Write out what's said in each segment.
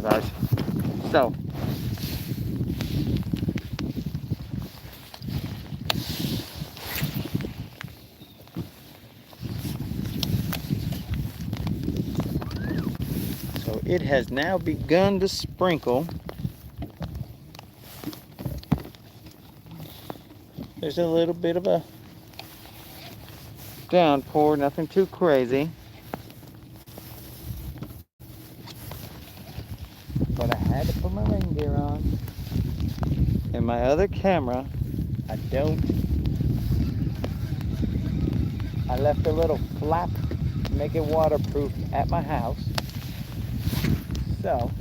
guys. So it has now begun to sprinkle. There's a little bit of a downpour, nothing too crazy. But I had to put my rain gear on. And my other camera, I left a little flap to make it waterproof at my house. So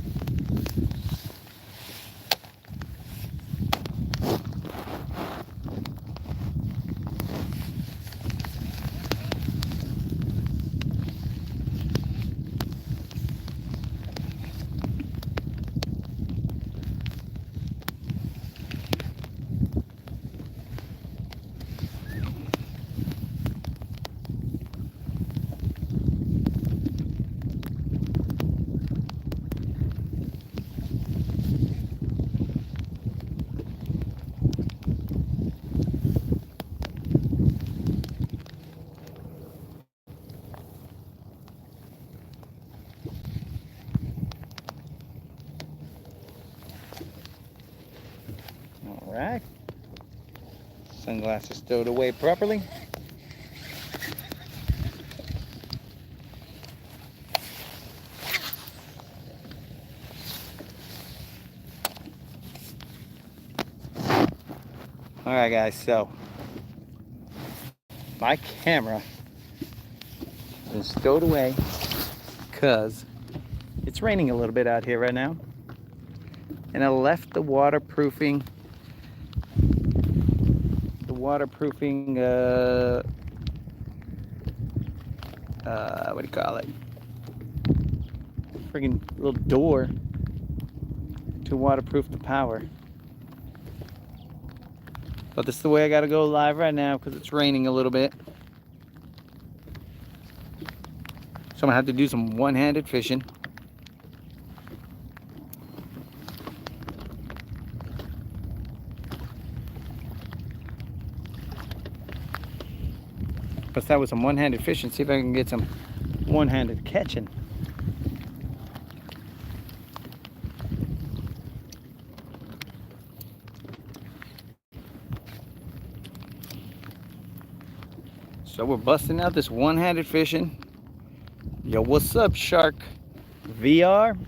alright. Sunglasses stowed away properly. Alright guys, so my camera is stowed away because it's raining a little bit out here right now. And I left the waterproofing what do you call it? Friggin' little door to waterproof the power. But this is the way I gotta go live right now because it's raining a little bit. So I'm gonna have to do some one-handed fishing. Let's start with some one-handed fishing, see if I can get some one-handed catching. So we're busting out this one-handed fishing. Yo, what's up, Shark VR?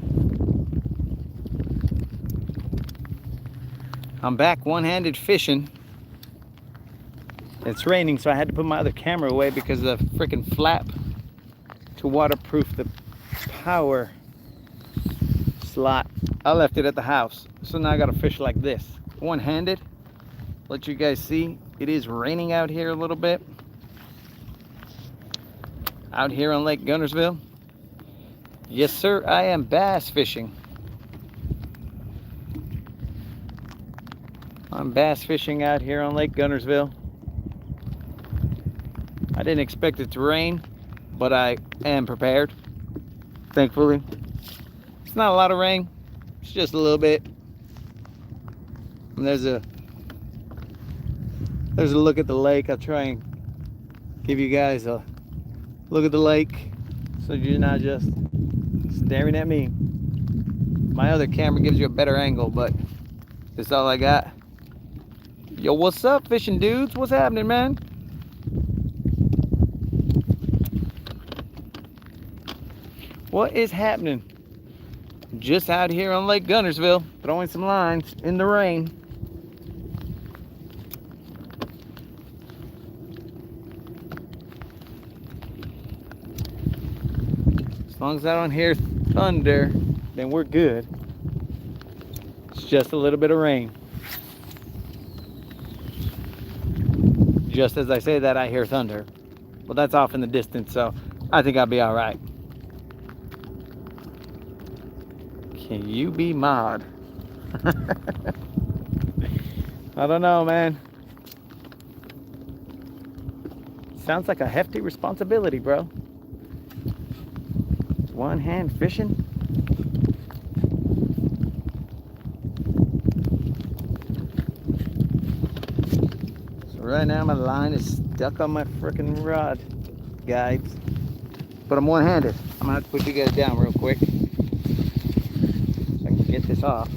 I'm back one-handed fishing. It's raining, so I had to put my other camera away because of the freaking flap to waterproof the power slot. I left it at the house, so now I gotta fish like this, one-handed. Let you guys see, it is raining out here a little bit. Out here on Lake Guntersville. Yes, sir, I am bass fishing. I'm bass fishing out here on Lake Guntersville. I didn't expect it to rain, but I am prepared, thankfully. It's not a lot of rain, it's just a little bit. And there's a look at the lake. I'll try and give you guys a look at the lake so you're not just staring at me. My other camera gives you a better angle, but that's all I got. Yo, what's up, fishing dudes? What's happening, man? What is happening? Just out here on Lake Guntersville, throwing some lines in the rain. As long as I don't hear thunder, then we're good. It's just a little bit of rain. Just as I say that, I hear thunder. Well, that's off in the distance, so I think I'll be all right. Can you be mod? I don't know, man. Sounds like a hefty responsibility, bro. One hand fishing. right now my line is stuck on my freaking rod, guys. But I'm one-handed. I'm gonna have to put you guys down real quick so I can get this off.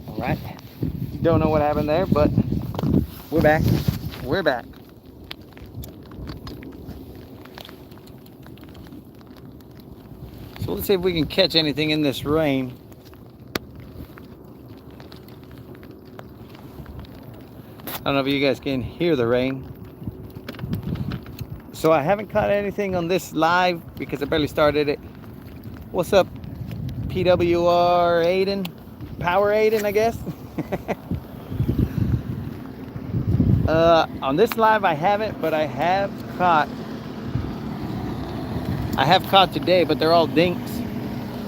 All right. Don't know what happened there, but we're back. We're back. So let's see if we can catch anything in this rain. I don't know if you guys can hear the rain. So I haven't caught anything on this live because I barely started it. What's up, PWR Aiden? Power Aiden, I guess. On this live I haven't, but I have caught today, but they're all dinks.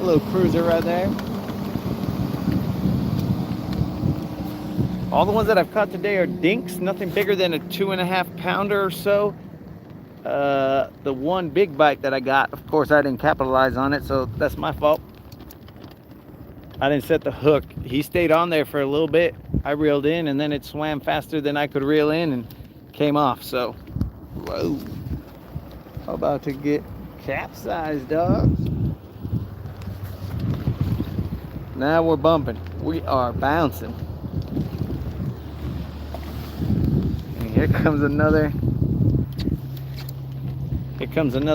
A little cruiser right there. All the ones that I've caught today are dinks, nothing bigger than a 2.5 pounder or so. The one big bite that I got, of course I didn't capitalize on it, so that's my fault. I didn't set the hook. He stayed on there for a little bit. I reeled in and then it swam faster than I could reel in and came off. So, whoa. About to get capsized, dogs. Now we're bumping. We are bouncing. And here comes another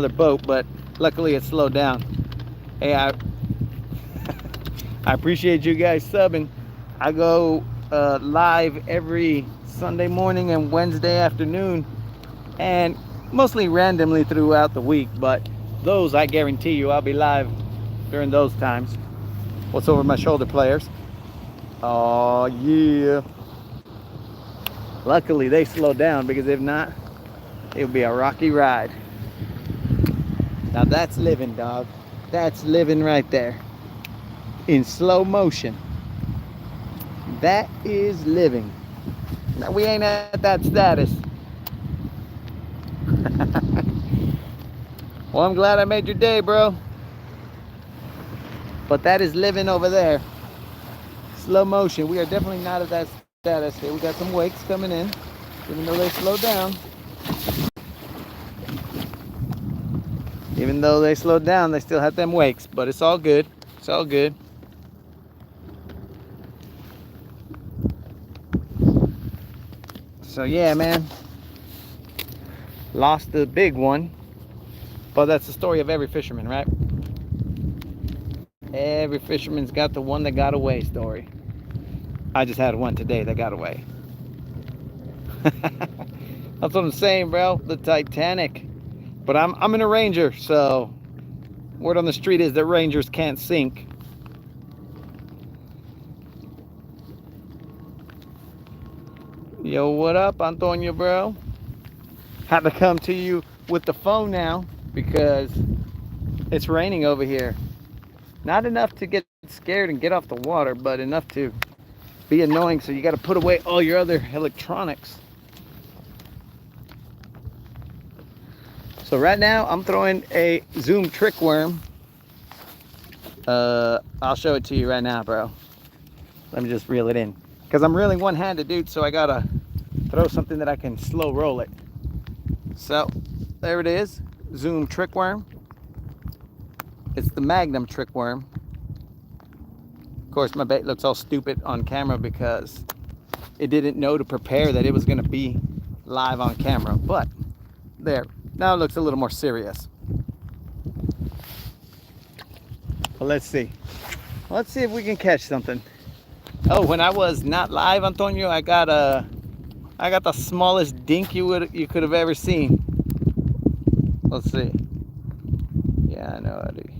boat, but luckily it slowed down. Hey, I appreciate you guys subbing. I go live every Sunday morning and Wednesday afternoon, and mostly randomly throughout the week, but those I guarantee you I'll be live during those times. What's over my shoulder, players? Oh yeah. Luckily they slowed down, because if not, it would be a rocky ride. Now that's living, dog. That's living right there. In slow motion. That is living. Now we ain't at that status. Well, I'm glad I made your day, bro. But that is living over there. Slow motion. We are definitely not at that status. Here we got some wakes coming in, even though they slowed down. Even though they slowed down, they still had them wakes, but it's all good. It's all good. So yeah, man, lost the big one, but that's the story of every fisherman, right? Every fisherman's got the one that got away story. I just had one today that got away. That's what I'm saying, bro. The Titanic. But I'm in a Ranger, so word on the street is that Rangers can't sink. Yo, what up, Antonio, bro? Had to come to you with the phone now because it's raining over here. Not enough to get scared and get off the water, but enough to be annoying, so you got to put away all your other electronics. So right now I'm throwing a Zoom trick worm. I'll show it to you right now, bro. Let me just reel it in, because I'm reeling one-handed, dude, so I gotta throw something that I can slow roll it. So there it is, Zoom trick worm. It's the Magnum trick worm. Of course, my bait looks all stupid on camera because it didn't know to prepare that it was gonna be live on camera, but there, now it looks a little more serious. Well, let's see if we can catch something. Oh, when I was not live, Antonio, I got the smallest dink you could have ever seen. Let's see. Yeah, I know, Eddie.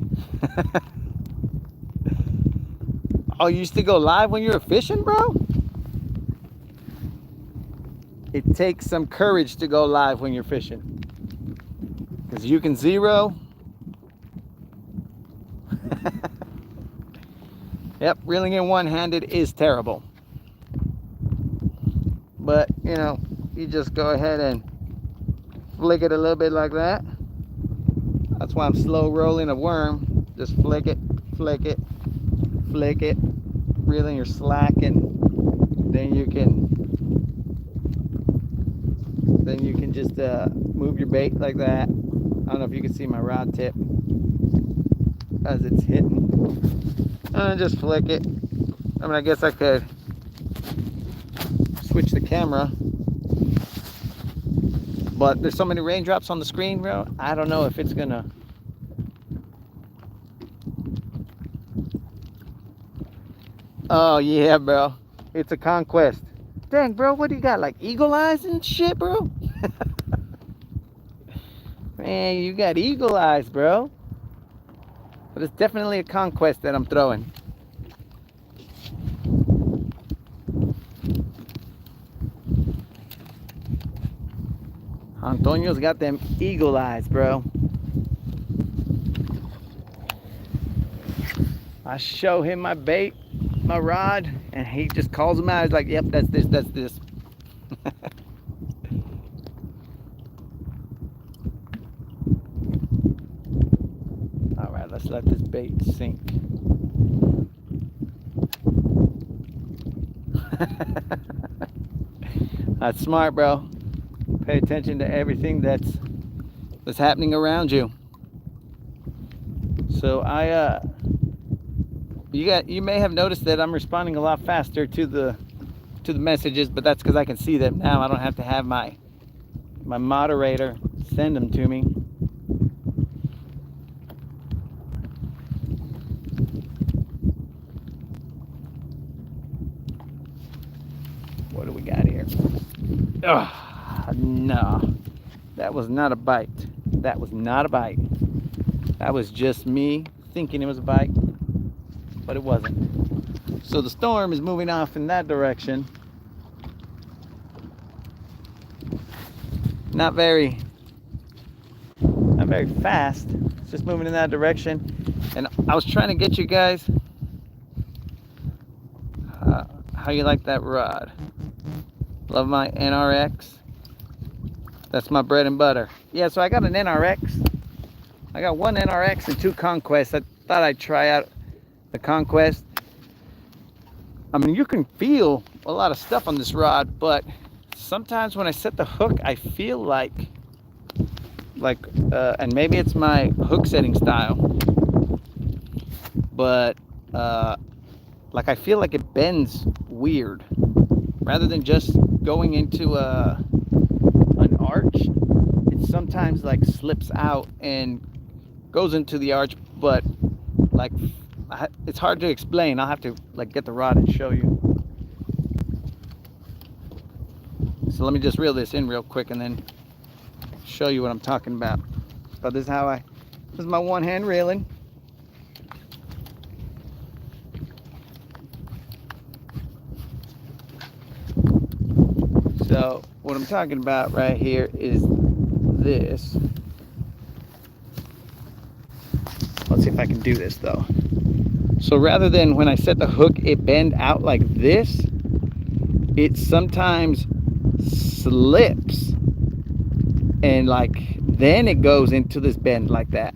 Oh, you used to go live when you were fishing, bro? It takes some courage to go live when you're fishing, because you can zero. Yep, reeling in one-handed is terrible. But, you know, you just go ahead and flick it a little bit like that. That's why I'm slow rolling a worm. Just flick it, flick it, flick it, reel in your slack, and then you can just move your bait like that. I don't know if you can see my rod tip as it's hitting, and just flick it. I mean, I guess I could switch the camera, but there's so many raindrops on the screen, bro. I don't know if it's gonna. Oh yeah, bro, it's a conquest. Dang, bro, what do you got, like eagle eyes and shit, bro? Man, you got eagle eyes, bro. But it's definitely a conquest that I'm throwing. Antonio's got them eagle eyes, bro. I show him my bait, my rod, and he just calls them out. He's like, yep, that's this, that's this. All right, let's let this bait sink. That's smart, bro. Pay attention to everything that's happening around you. So you may have noticed that I'm responding a lot faster to the messages, but that's because I can see them now. I don't have to have my moderator send them to me. What do we got here? Oh, no, that was not a bite. That was not a bite. That was just me thinking it was a bite, but it wasn't. So the storm is moving off in that direction. Not very fast. It's just moving in that direction. And I was trying to get you guys how you like that rod. Love my NRX. That's my bread and butter. Yeah, so I got an NRX. I got one NRX and two Conquests. I thought I'd try out the Conquest. I mean, you can feel a lot of stuff on this rod, but sometimes when I set the hook, I feel like and maybe it's my hook setting style, but like I feel like it bends weird rather than just going into an arch. It sometimes like slips out and goes into the arch, but like it's hard to explain. I'll have to like get the rod and show you. So let me just reel this in real quick and then show you what I'm talking about. But this is my one hand reeling. So what I'm talking about right here is this. Let's see if I can do this though. So rather than when I set the hook it bend out like this, it sometimes slips and like then it goes into this bend like that.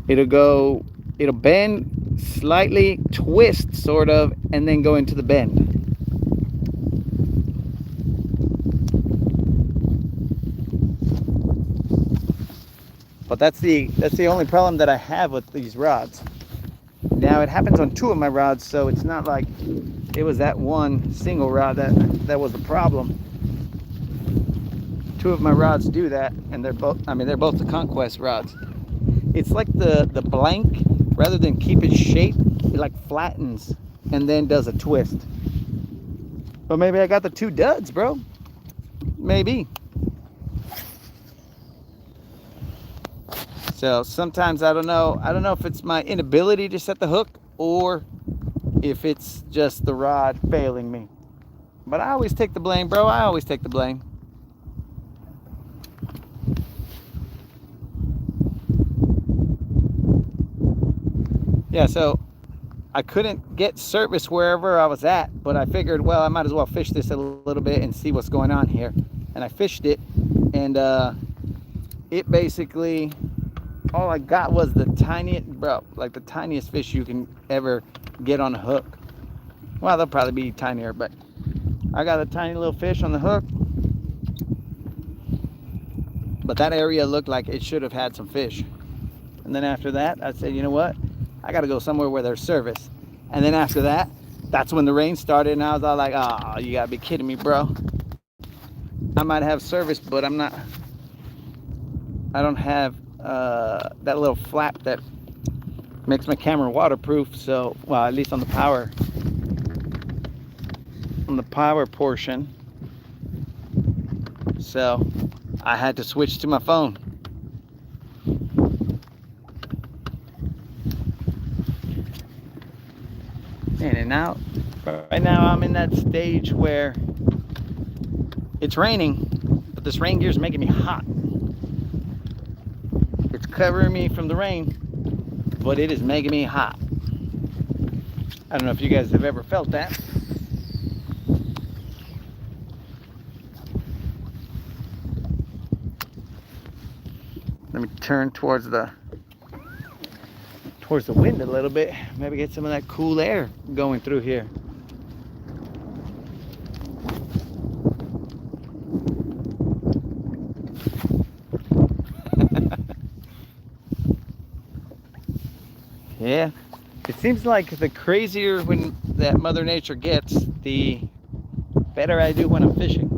It'll bend slightly, twist sort of, and then go into the bend. But that's the only problem that I have with these rods. Now it happens on two of my rods, so it's not like it was that one single rod that was the problem. Two of my rods do that, and they're both the Conquest rods. It's like the blank, rather than keep its shape, it like flattens and then does a twist. But maybe I got the two duds, bro. Maybe. So sometimes I don't know if it's my inability to set the hook or if it's just the rod failing me. But I always take the blame, bro. I always take the blame. Yeah, so I couldn't get service wherever I was at, but I figured, well, I might as well fish this a little bit and see what's going on here. And I fished it, and it basically all I got was the tiniest, bro, like the tiniest fish you can ever get on a hook. Well, they'll probably be tinier, but I got a tiny little fish on the hook. But that area looked like it should have had some fish. And then after that, I said, you know what? I got to go somewhere where there's service. And then after that, that's when the rain started, and I was all like, oh, you got to be kidding me, bro. I might have service, but I don't have that little flap that makes my camera waterproof. So, well, at least on the power portion. So I had to switch to my phone. In and out. Right now I'm in that stage where it's raining, but this rain gear is making me hot. It's covering me from the rain, but it is making me hot. I don't know if you guys have ever felt that. Let me turn towards the wind a little bit. Maybe get some of that cool air going through here. Yeah, it seems like the crazier when that Mother Nature gets, the better I do when I'm fishing.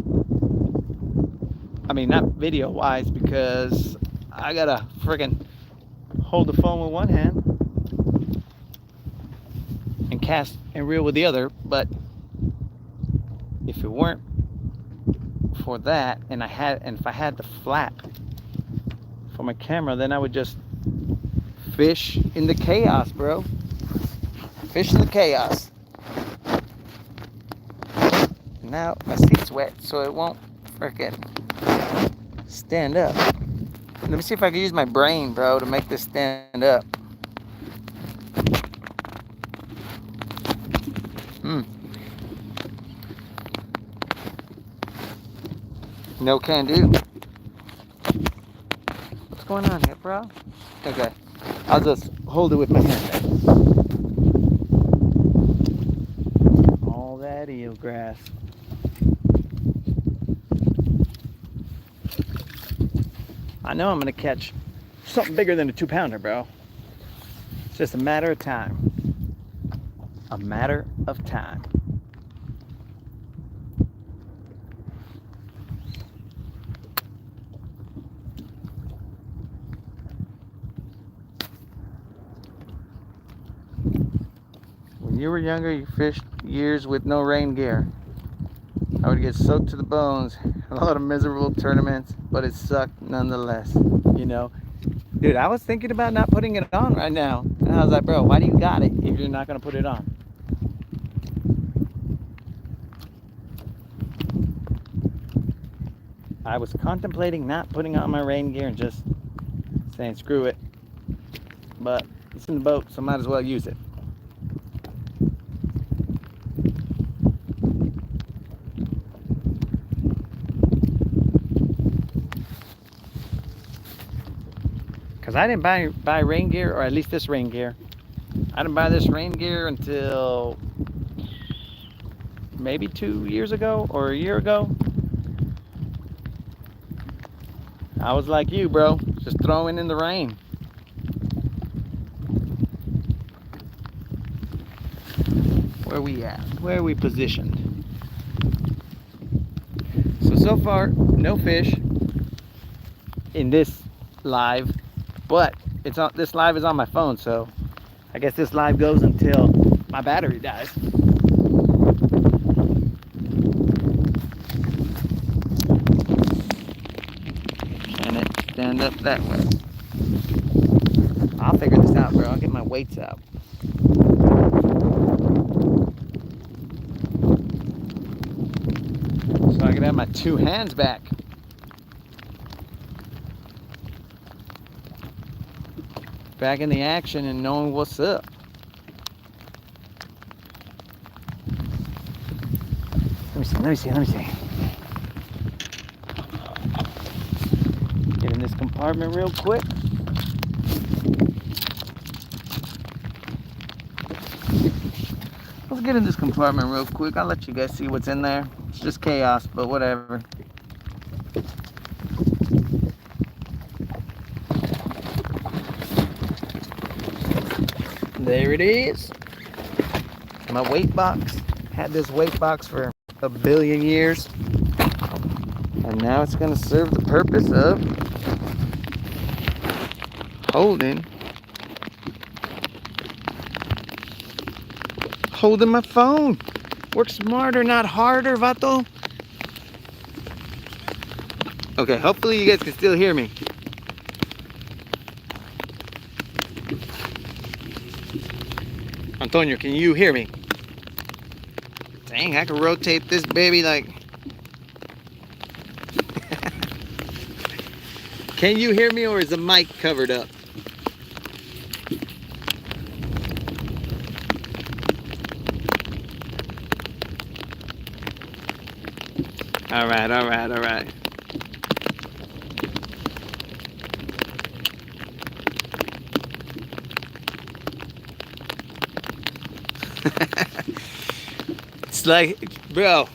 I mean, not video wise, because I gotta friggin' hold the phone with one hand and cast and reel with the other. But if it weren't for that, and if I had the flap for my camera, then I would just fish in the chaos, bro. Fish in the chaos. Now my seat's wet, so it won't frickin' stand up. Let me see if I can use my brain, bro, to make this stand up. No can do. What's going on here, bro? Okay, I'll just hold it with my hand. All that eelgrass. I know I'm gonna catch something bigger than a 2-pounder, bro. It's just a matter of time. A matter of time. When you were younger, you fished years with no rain gear. I would get soaked to the bones. A lot of miserable tournaments, but it sucked nonetheless. You know, dude, I was thinking about not putting it on right now. And I was like, bro, why do you got it if you're not going to put it on? I was contemplating not putting on my rain gear and just saying, screw it. But it's in the boat, so might as well use it. Because I didn't buy rain gear, or at least this rain gear. I didn't buy this rain gear until maybe 2 years ago or a year ago. I was like you, bro, just throwing in the rain. Where we at? Where are we positioned? So far, no fish in this live, but this live is on my phone, so I guess this live goes until my battery dies. Can it stand up that way? I'll figure this out, bro. I'll get my weights out. So I can have my 2 hands back. Back in the action and knowing what's up. Let me see. Get in this compartment real quick. Let's get in this compartment real quick. I'll let you guys see what's in there. It's just chaos, but whatever. There it is. My weight box. Had this weight box for a billion years. And now it's going to serve the purpose of holding my phone. Work smarter, not harder, vato. Okay, hopefully you guys can still hear me. Antonio, can you hear me? Dang, I can rotate this baby like... Can you hear me, or is the mic covered up? All right, all right, all right. It's like, bro,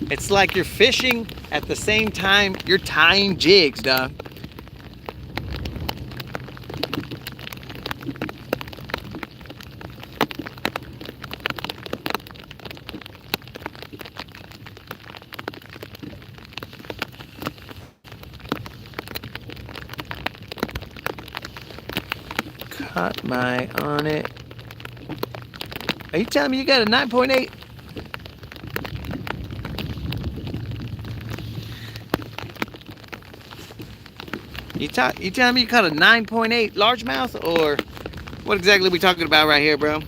it's like you're fishing at the same time you're tying jigs, dog. Caught my on it. Are you telling me you got a 9.8? You telling me you caught a 9.8 largemouth, or what exactly are we talking about right here, bro?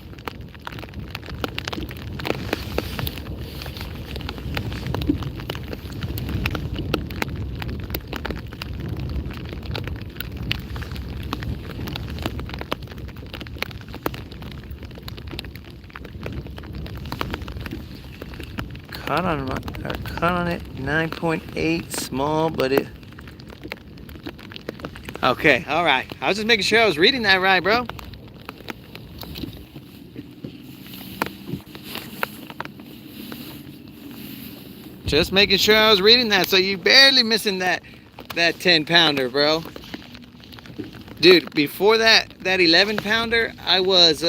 Caught on it, 9.8, small, but it... Okay, all right. I was just making sure I was reading that right, bro. Just making sure I was reading that, so you barely missing that 10-pounder, bro. Dude, before that 11-pounder, I was,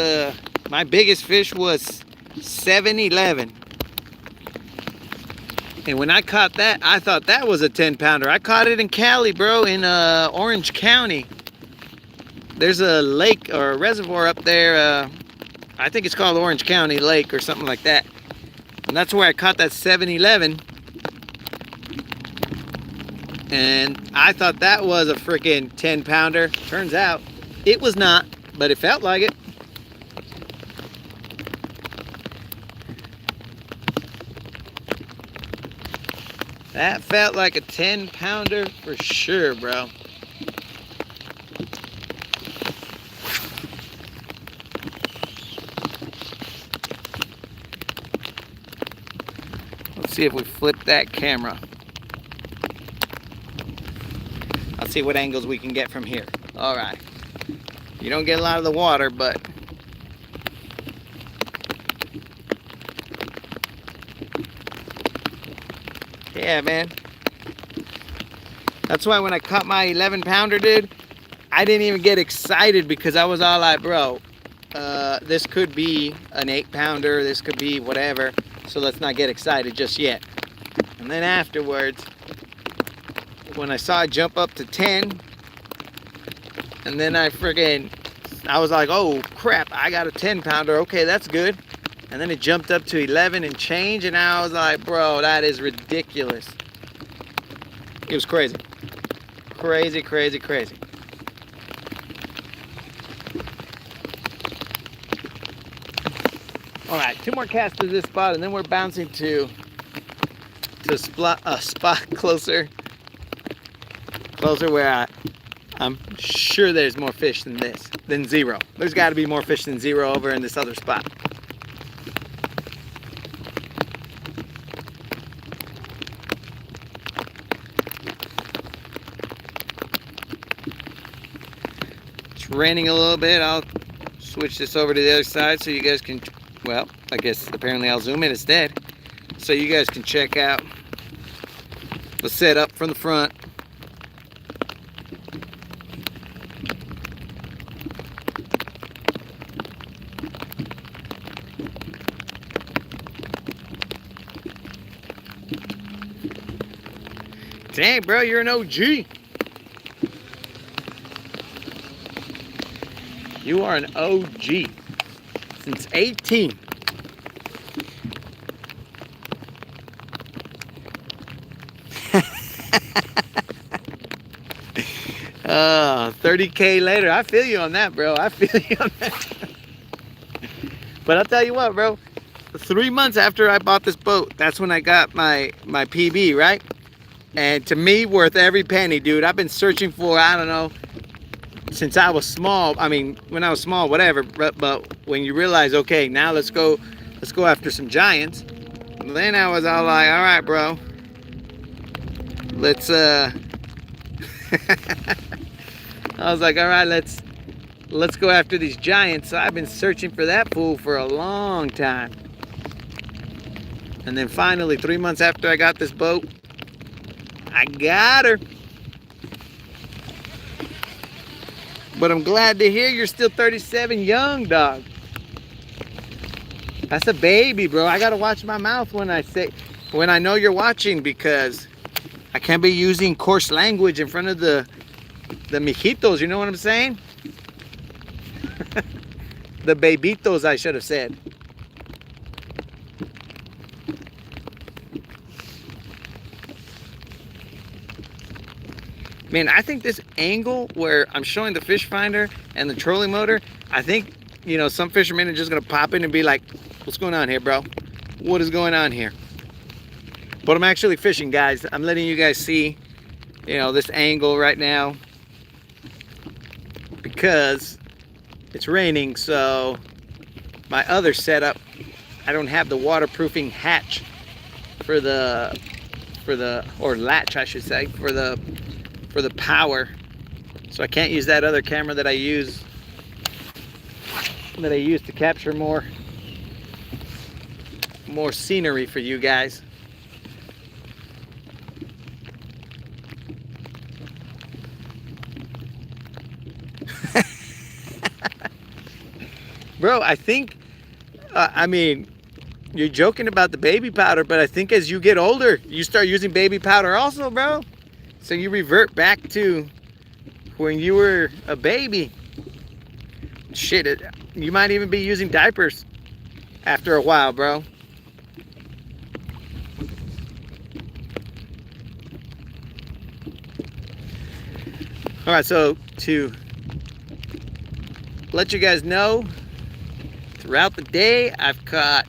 my biggest fish was 7-11. And when I caught that, I thought that was a 10-pounder. I caught it in Cali, bro, in Orange County. There's a lake or a reservoir up there. I think it's called Orange County Lake or something like that. And that's where I caught that 7-11. And I thought that was a freaking 10-pounder. Turns out it was not, but it felt like it. That felt like a 10-pounder for sure, bro. Let's see if we flip that camera. I'll see what angles we can get from here. All right. You don't get a lot of the water, but yeah, man. That's why when I caught my 11-pounder, dude, I didn't even get excited because I was all like, bro, this could be an 8-pounder, this could be whatever, so let's not get excited just yet. And then afterwards, when I saw it jump up to 10, and then I was like, oh crap, I got a 10-pounder, okay, that's good. And then it jumped up to 11 and change, and I was like, bro, that is ridiculous. It was crazy. Crazy, crazy, crazy. All right, 2 more casts to this spot, and then we're bouncing to a spot closer where I'm sure there's more fish than zero. There's got to be more fish than zero over in this other spot. It's raining a little bit. I'll switch this over to the other side so you guys can, well, I guess apparently I'll zoom in instead. So you guys can check out the setup from the front. Dang, bro, you're an OG. You are an OG since 18. Oh, 30K later. I feel you on that, bro. I feel you on that. But I'll tell you what, bro. 3 months after I bought this boat, that's when I got my PB, right? And to me, worth every penny, dude. I've been searching for, I don't know, since I was small. I mean, when I was small, whatever. But when you realize, okay, now let's go after some giants. Then I was all like, all right, bro. Let's I was like, all right, let's go after these giants. So I've been searching for that fool for a long time. And then finally, 3 months after I got this boat, I got her. But I'm glad to hear you're still 37 young, dog. That's a baby, bro. I gotta watch my mouth when I know you're watching, because I can't be using coarse language in front of the mijitos, you know what I'm saying? The bebitos, I should have said. Man, I think this angle where I'm showing the fish finder and the trolling motor, I think, you know, some fishermen are just gonna pop in and be like, what's going on here, bro? What is going on here? But I'm actually fishing, guys. I'm letting you guys see, you know, this angle right now, because it's raining. So my other setup, I don't have the waterproofing hatch for the or latch, I should say, for the power. So I can't use that other camera that I use to capture more scenery for you guys. Bro, I think, I mean, you're joking about the baby powder, but I think as you get older, you start using baby powder also, bro. So you revert back to when you were a baby. Shit, you might even be using diapers after a while, bro. All right, so to let you guys know, throughout the day, I've caught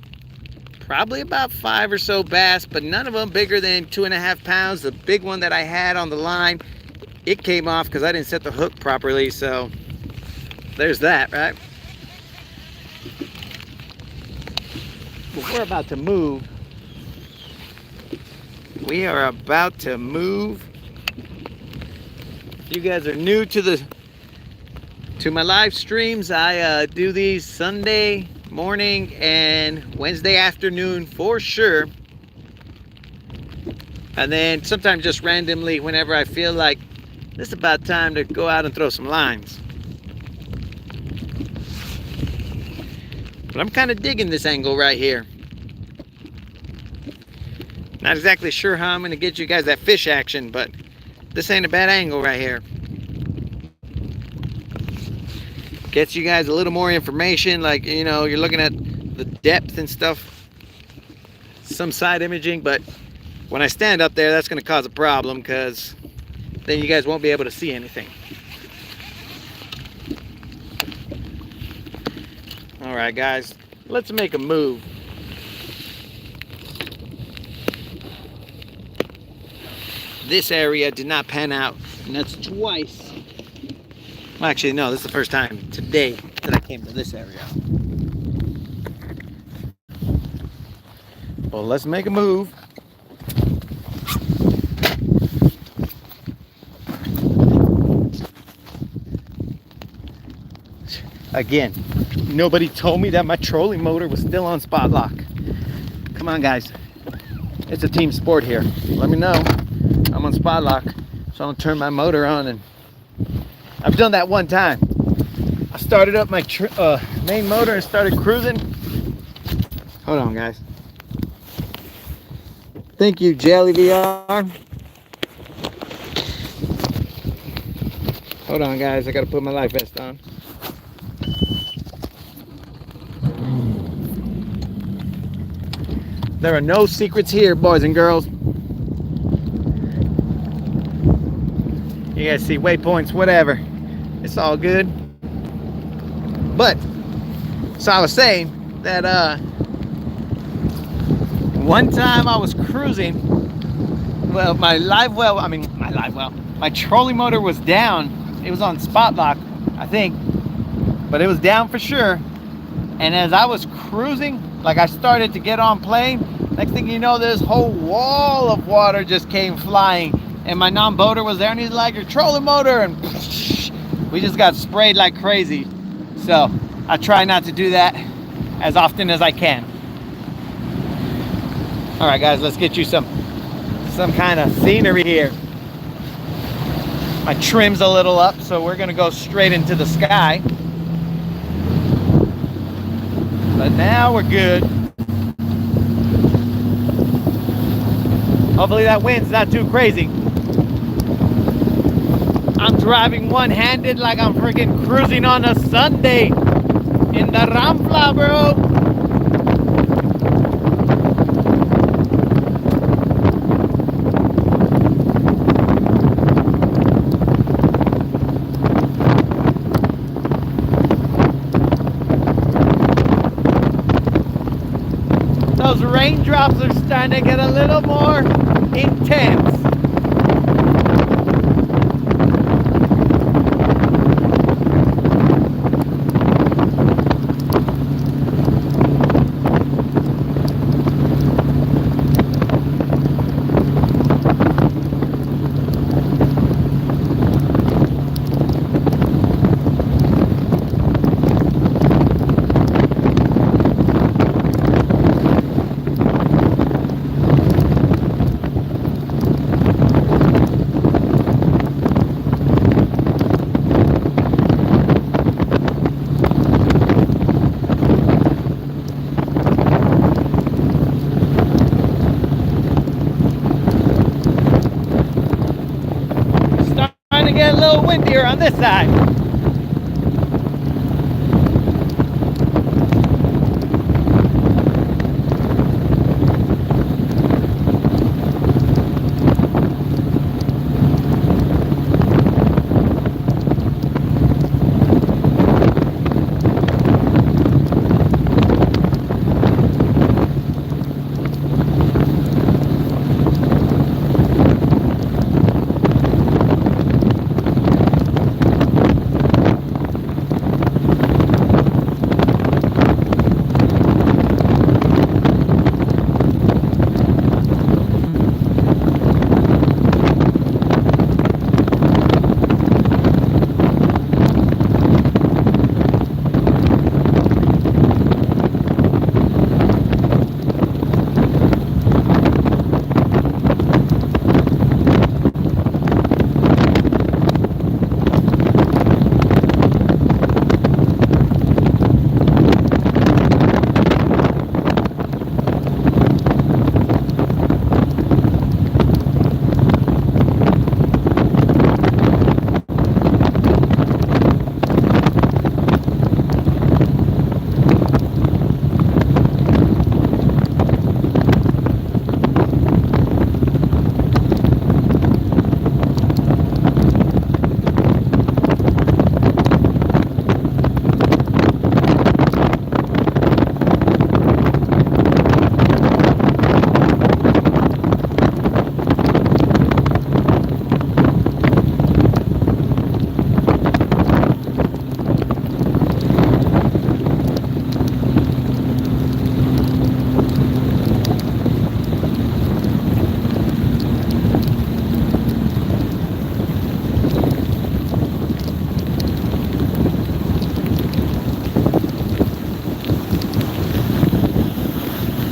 probably about 5 or so bass, but none of them bigger than 2.5 pounds. The big one that I had on the line, it came off because I didn't set the hook properly, so there's that, right? But we're about to move. We are about to move. If you guys are new to my live streams, I do these Sunday morning and Wednesday afternoon for sure, and then sometimes just randomly whenever I feel like it's about time to go out and throw some lines. But I'm kind of digging this angle right here. Not exactly sure how I'm going to get you guys that fish action, but this ain't a bad angle right here. Gets you guys a little more information, like, you know, you're looking at the depth and stuff, some side imaging, but when I stand up there, that's going to cause a problem, because then you guys won't be able to see anything. All right, guys, let's make a move. This area did not pan out, and that's twice. Well, actually, no, this is the first time today that I came to this area. Well, let's make a move. Again, nobody told me that my trolling motor was still on spot lock. Come on, guys. It's a team sport here. Let me know. I'm on spot lock, so I'll turn my motor on. And I've done that one time. I started up my main motor and started cruising. Hold on, guys. Thank you, Jelly VR. Hold on, guys. I gotta put my life vest on. There are no secrets here, boys and girls. You guys see waypoints, whatever. It's all good. But, so I was saying that one time I was cruising. Well, my trolling motor was down. It was on spot lock, I think, but it was down for sure. And as I was cruising, like I started to get on plane, next thing you know, this whole wall of water just came flying. And my non-boater was there and he's like, "Your trolling motor," and we just got sprayed like crazy. So I try not to do that as often as I can. All right, guys, let's get you some kind of scenery here. My trim's a little up, so we're gonna go straight into the sky. But now we're good. Hopefully that wind's not too crazy. I'm driving one-handed like I'm freaking cruising on a Sunday in the Ramfla, bro. Those raindrops are starting to get a little more intense. Get a little windier on this side.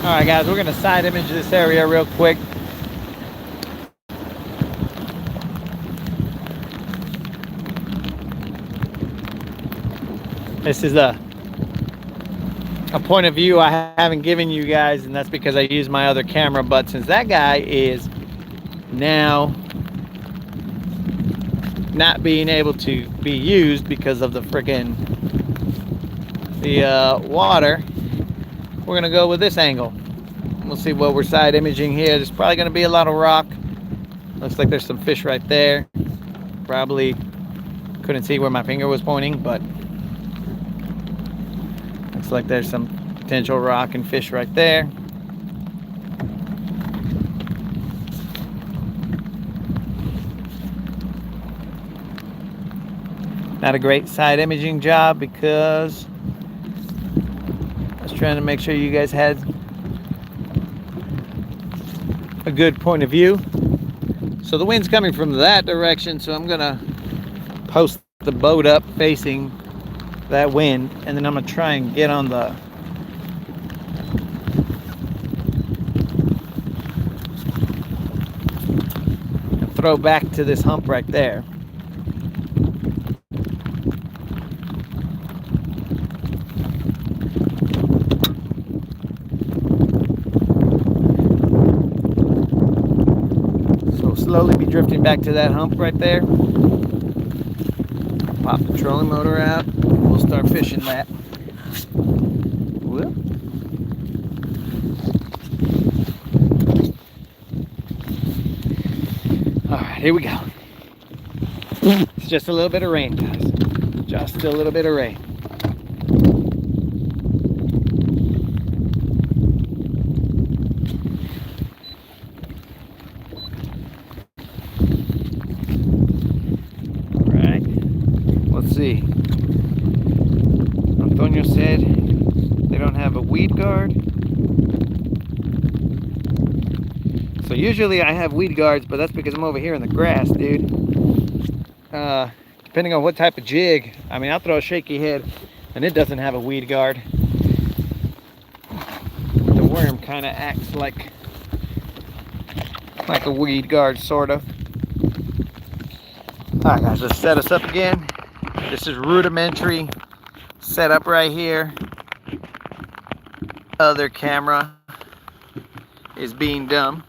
Alright guys, we're gonna side image this area real quick. This is a point of view I haven't given you guys, and that's because I use my other camera, but since that guy is now not being able to be used because of the freaking water, we're gonna go with this angle. We'll see what we're side imaging here. There's probably gonna be a lot of rock. Looks like there's some fish right there. Probably couldn't see where my finger was pointing, but looks like there's some potential rock and fish right there. Not a great side imaging job because I was trying to make sure you guys had a good point of view. So the wind's coming from that direction, so I'm gonna post the boat up facing that wind, and then I'm gonna try and get on the and throw back to this hump right there. Slowly be drifting back to that hump right there. Pop the trolling motor out. We'll start fishing that. Whoop. All right, here we go. It's just a little bit of rain, guys. Just a little bit of rain. Let's see. Antonio said they don't have a weed guard. So usually I have weed guards, but that's because I'm over here in the grass, dude. Depending on what type of jig, I mean, I'll throw a shaky head and it doesn't have a weed guard. The worm kind of acts like a weed guard, sort of. All right, guys, let's set us up again. This is rudimentary setup right here. Other camera is being dumb.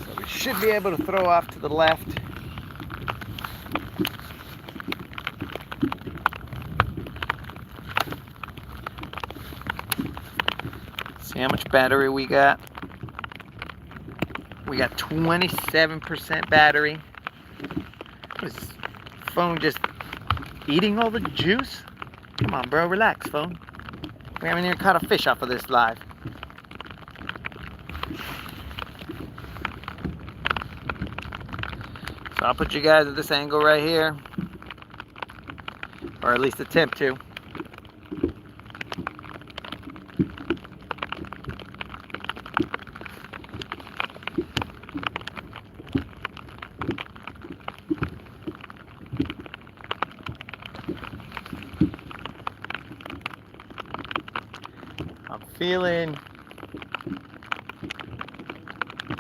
So we should be able to throw off to the left. See how much battery we got? We got 27% battery. Is this phone just eating all the juice? Come on, bro, relax, phone. We haven't even caught a fish off of this live. So I'll put you guys at this angle right here, or at least attempt to.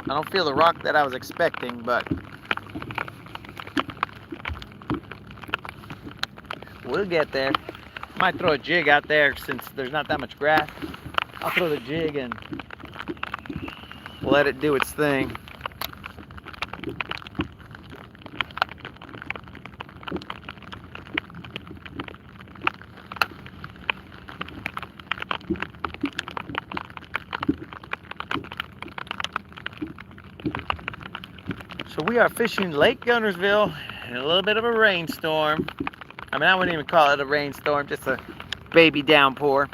I don't feel the rock that I was expecting, but we'll get there. Might throw a jig out there since there's not that much grass. I'll throw the jig and let it do its thing. So we are fishing Lake Guntersville in a little bit of a rainstorm. I mean, I wouldn't even call it a rainstorm, just a baby downpour.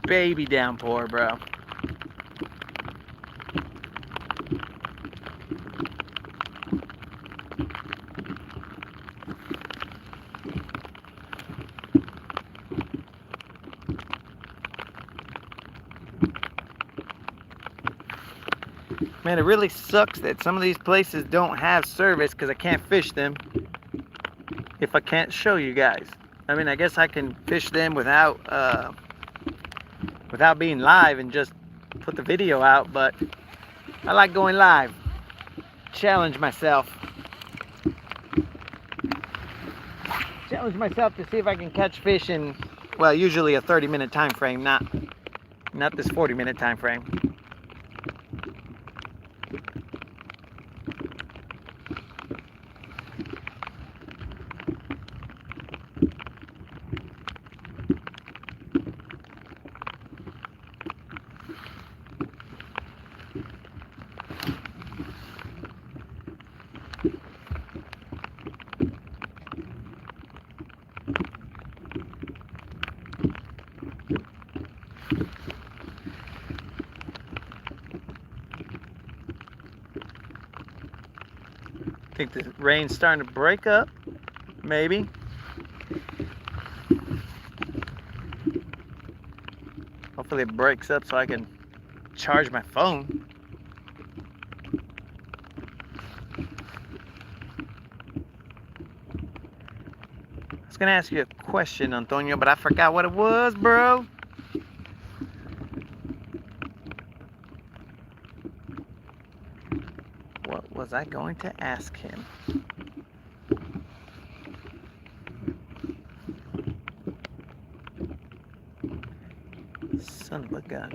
Baby downpour, bro. Man, it really sucks that some of these places don't have service because I can't fish them if I can't show you guys. I mean, I guess I can fish them without being live and just put the video out, but I like going live. Challenge myself. Challenge myself to see if I can catch fish in, well, usually a 30-minute time frame, not this 40-minute time frame. I think the rain's starting to break up, maybe. Hopefully it breaks up so I can charge my phone. I was gonna ask you a question, Antonio, but I forgot what it was, bro. What was I going to ask him? Son of a gun.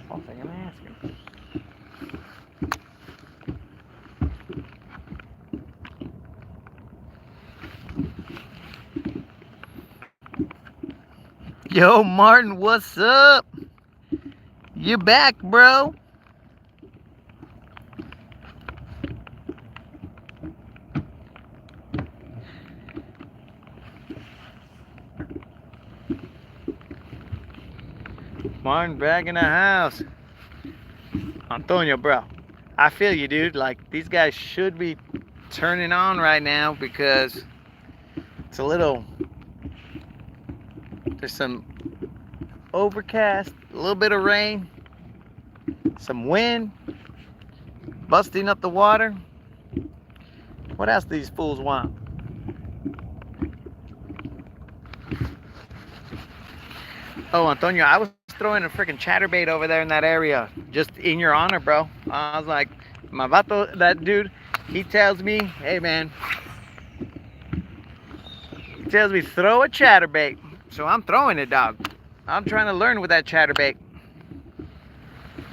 What was I gonna ask him? Yo, Martin, what's up? You back, bro? Martin back in the house. Antonio, bro, I feel you, dude. Like, these guys should be turning on right now because it's a little, there's some overcast, a little bit of rain, some wind, busting up the water. What else do these fools want? Oh, Antonio, I was throwing a freaking chatterbait over there in that area, just in your honor, bro. I was like, my vato, that dude, he tells me, hey, man, he tells me throw a chatterbait. So I'm throwing it, dog. I'm trying to learn with that chatterbait.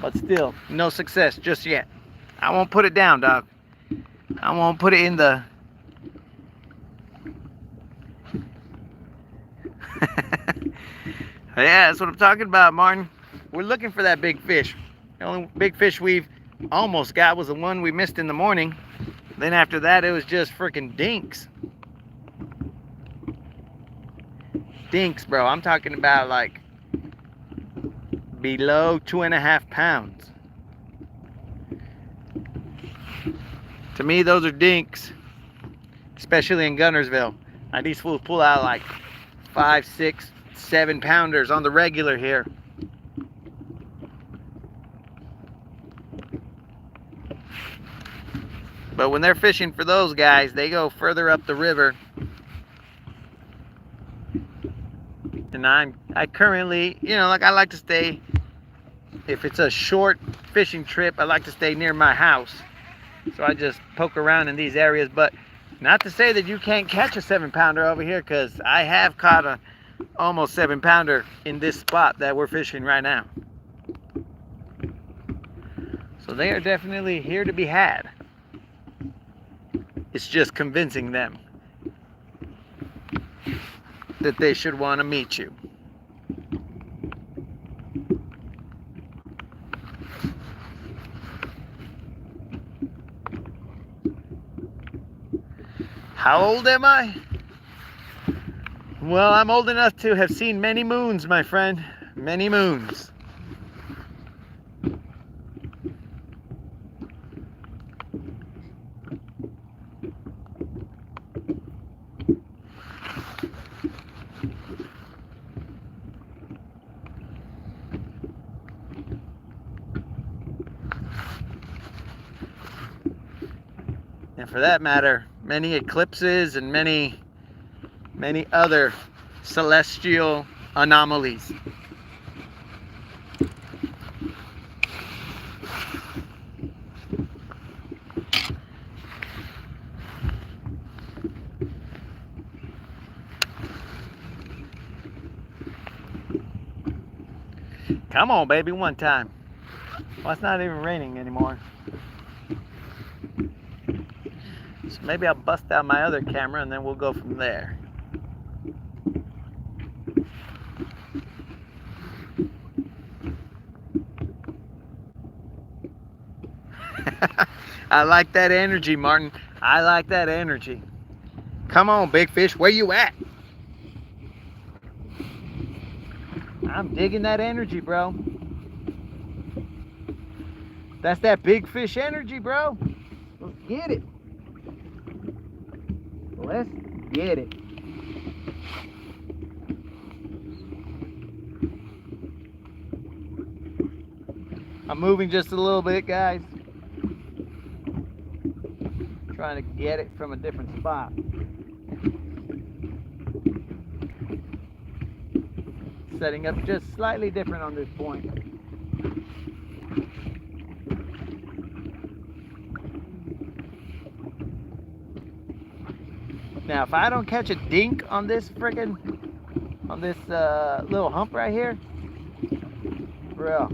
But still, no success just yet. I won't put it down, dog. I won't put it in the... Yeah, that's what I'm talking about, Martin. We're looking for that big fish. The only big fish we've almost got was the one we missed in the morning. Then after that, it was just freaking dinks. Dinks, bro. I'm talking about like below 2.5 pounds. To me, those are dinks, especially in Guntersville. Now, these fools pull out like 5, 6, 7 pounders on the regular here. But when they're fishing for those guys, they go further up the river. And I currently, you know, like I like to stay, if it's a short fishing trip, I like to stay near my house. So I just poke around in these areas. But not to say that you can't catch a 7-pounder over here, because I have caught a almost 7-pounder in this spot that we're fishing right now. So they are definitely here to be had. It's just convincing them that they should want to meet you. How old am I? Well, I'm old enough to have seen many moons, my friend. Many moons. and for that matter, many eclipses and many other celestial anomalies. Come on, baby, one time. Well, it's not even raining anymore. So maybe I'll bust out my other camera and then we'll go from there. I like that energy, Martin. I like that energy. Come on, big fish, where you at? I'm digging that energy, bro. That's that big fish energy, bro. Let's get it. Let's get it. I'm moving just a little bit, guys. Trying to get it from a different spot. Setting up just slightly different on this point. Now, if I don't catch a dink on this little hump right here, bro,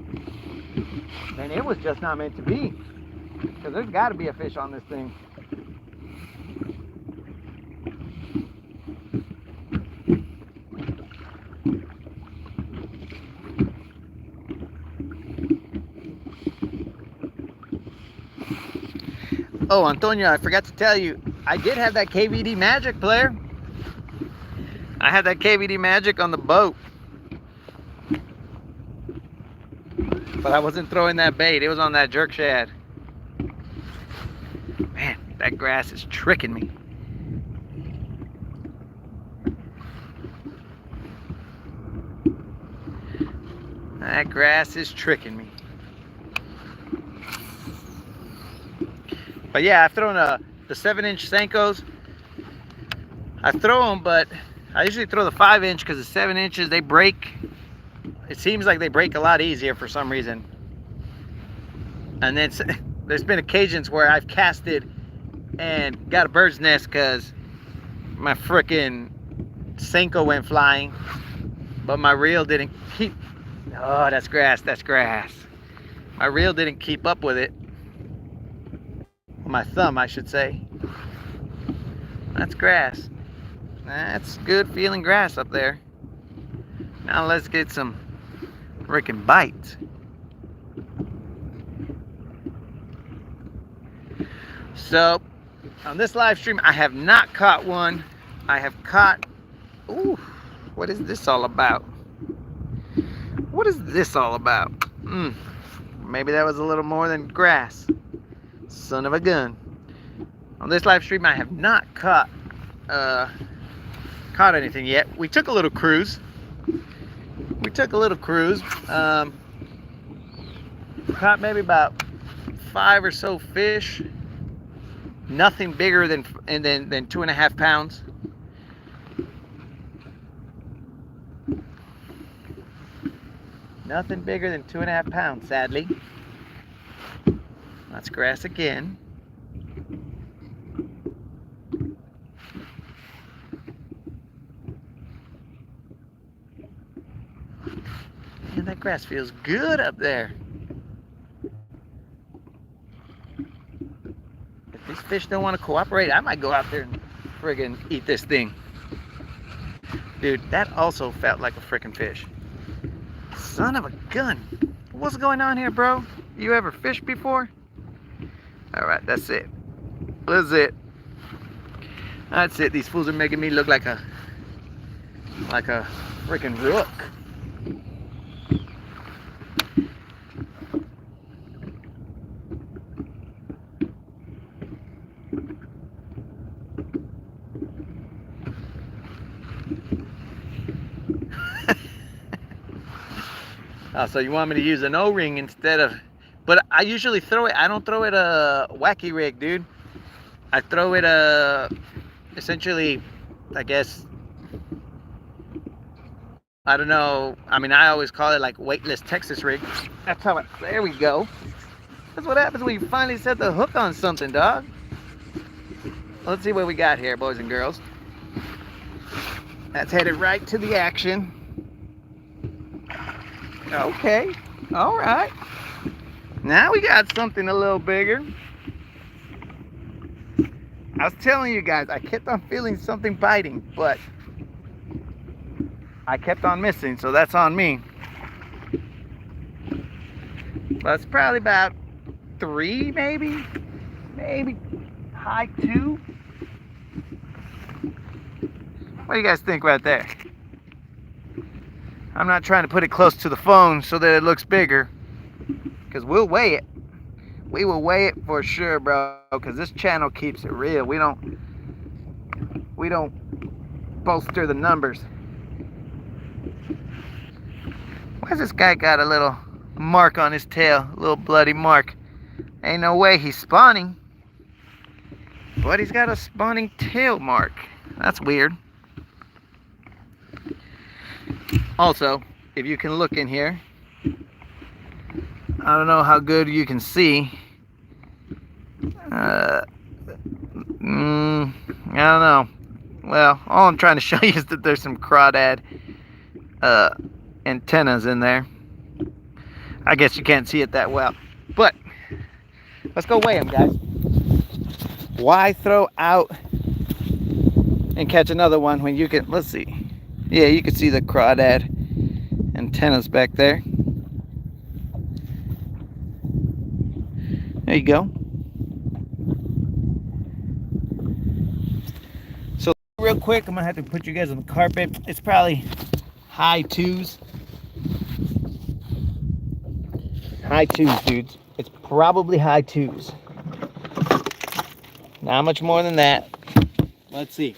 man, it was just not meant to be. Because there's got to be a fish on this thing. Oh, Antonio, I forgot to tell you, I did have that KVD Magic, player. I had that KVD Magic on the boat. But I wasn't throwing that bait. It was on that jerk shad. Man, that grass is tricking me. That grass is tricking me. But yeah, I've thrown the 7-inch Senkos. I throw them, but I usually throw the 5-inch because the 7 inches, they break. It seems like they break a lot easier for some reason. And then there's been occasions where I've casted and got a bird's nest because my frickin' Senko went flying, but my reel didn't keep. Oh, that's grass, that's grass. My reel didn't keep up with it. My thumb, I should say. That's grass. That's good feeling grass up there. Now let's get some frickin' bites. So on this live stream, I have not caught one. I have caught. Ooh, what is this all about? What is this all about? Maybe that was a little more than grass. Son of a gun. On this live stream, I have not caught anything yet. We took a little cruise. Caught maybe about 5 or so fish. Nothing bigger than 2.5 pounds. Nothing bigger than 2.5 pounds, sadly. That's grass again. And that grass feels good up there. If these fish don't want to cooperate, I might go out there and friggin' eat this thing. Dude, that also felt like a frickin' fish. Son of a gun. What's going on here, bro? You ever fished before? Alright, that's it. That's it. That's it. These fools are making me look like a freaking rook. Oh, so you want me to use an O-ring instead of... But I usually throw it... I don't throw it a wacky rig, dude. I throw it essentially, I guess, I don't know. I mean, I always call it like weightless Texas rig. That's how it, there we go. That's what happens when you finally set the hook on something, dog. Let's see what we got here, boys and girls. That's headed right to the action. Okay, all right. Now we got something a little bigger. I was telling you guys, I kept on feeling something biting, but I kept on missing, so that's on me. That's probably about 3, maybe high 2. What do you guys think right there? I'm not trying to put it close to the phone so that it looks bigger, because we'll weigh it. We will weigh it for sure, bro, because this channel keeps it real. We don't bolster the numbers. Why's this guy got a little mark on his tail? A little bloody mark. Ain't no way he's spawning. But he's got a spawning tail mark. That's weird. Also, if you can look in here, I don't know how good you can see. I don't know. Well, all I'm trying to show you is that there's some crawdad antennas in there. I guess you can't see it that well, but let's go weigh them, guys. Why throw out and catch another one when you can? Let's see. Yeah, you can see the crawdad antennas back there. There you go. So real quick, I'm gonna have to put you guys on the carpet. It's probably high 2s. High 2s, dudes. It's probably high 2s. Not much more than that. Let's see.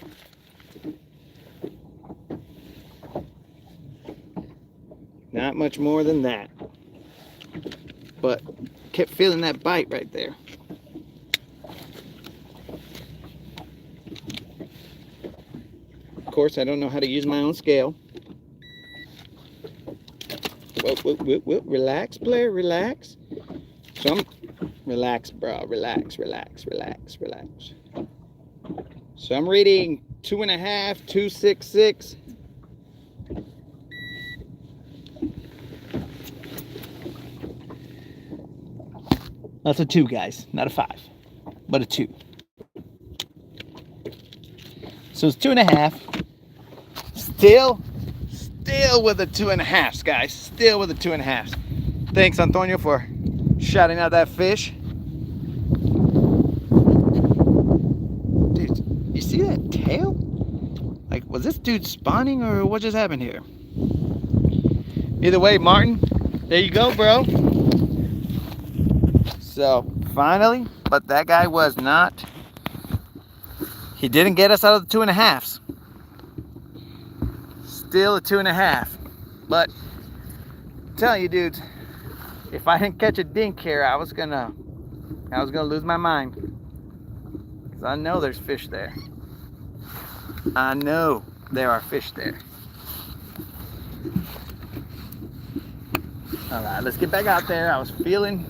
Not much more than that. But kept feeling that bite right there. Of course, I don't know how to use my own scale. Whoa. Relax, player, relax. Relax, bro. Relax. So I'm reading 2.5, 266. That's a 2, guys. Not a 5, but a 2. So it's 2.5. Still with a 2.5, guys. Still with a 2.5. Thanks, Antonio, for shouting out that fish. Dude, you see that tail? Like, was this dude spawning or what just happened here? Either way, Martin, there you go, bro. So, finally, but that guy was not. He didn't get us out of the 2.5s. Still a 2.5. But I'm telling you, dudes, if I didn't catch a dink here, I was gonna lose my mind. Cause I know there's fish there. I know there are fish there. All right, let's get back out there. I was feeling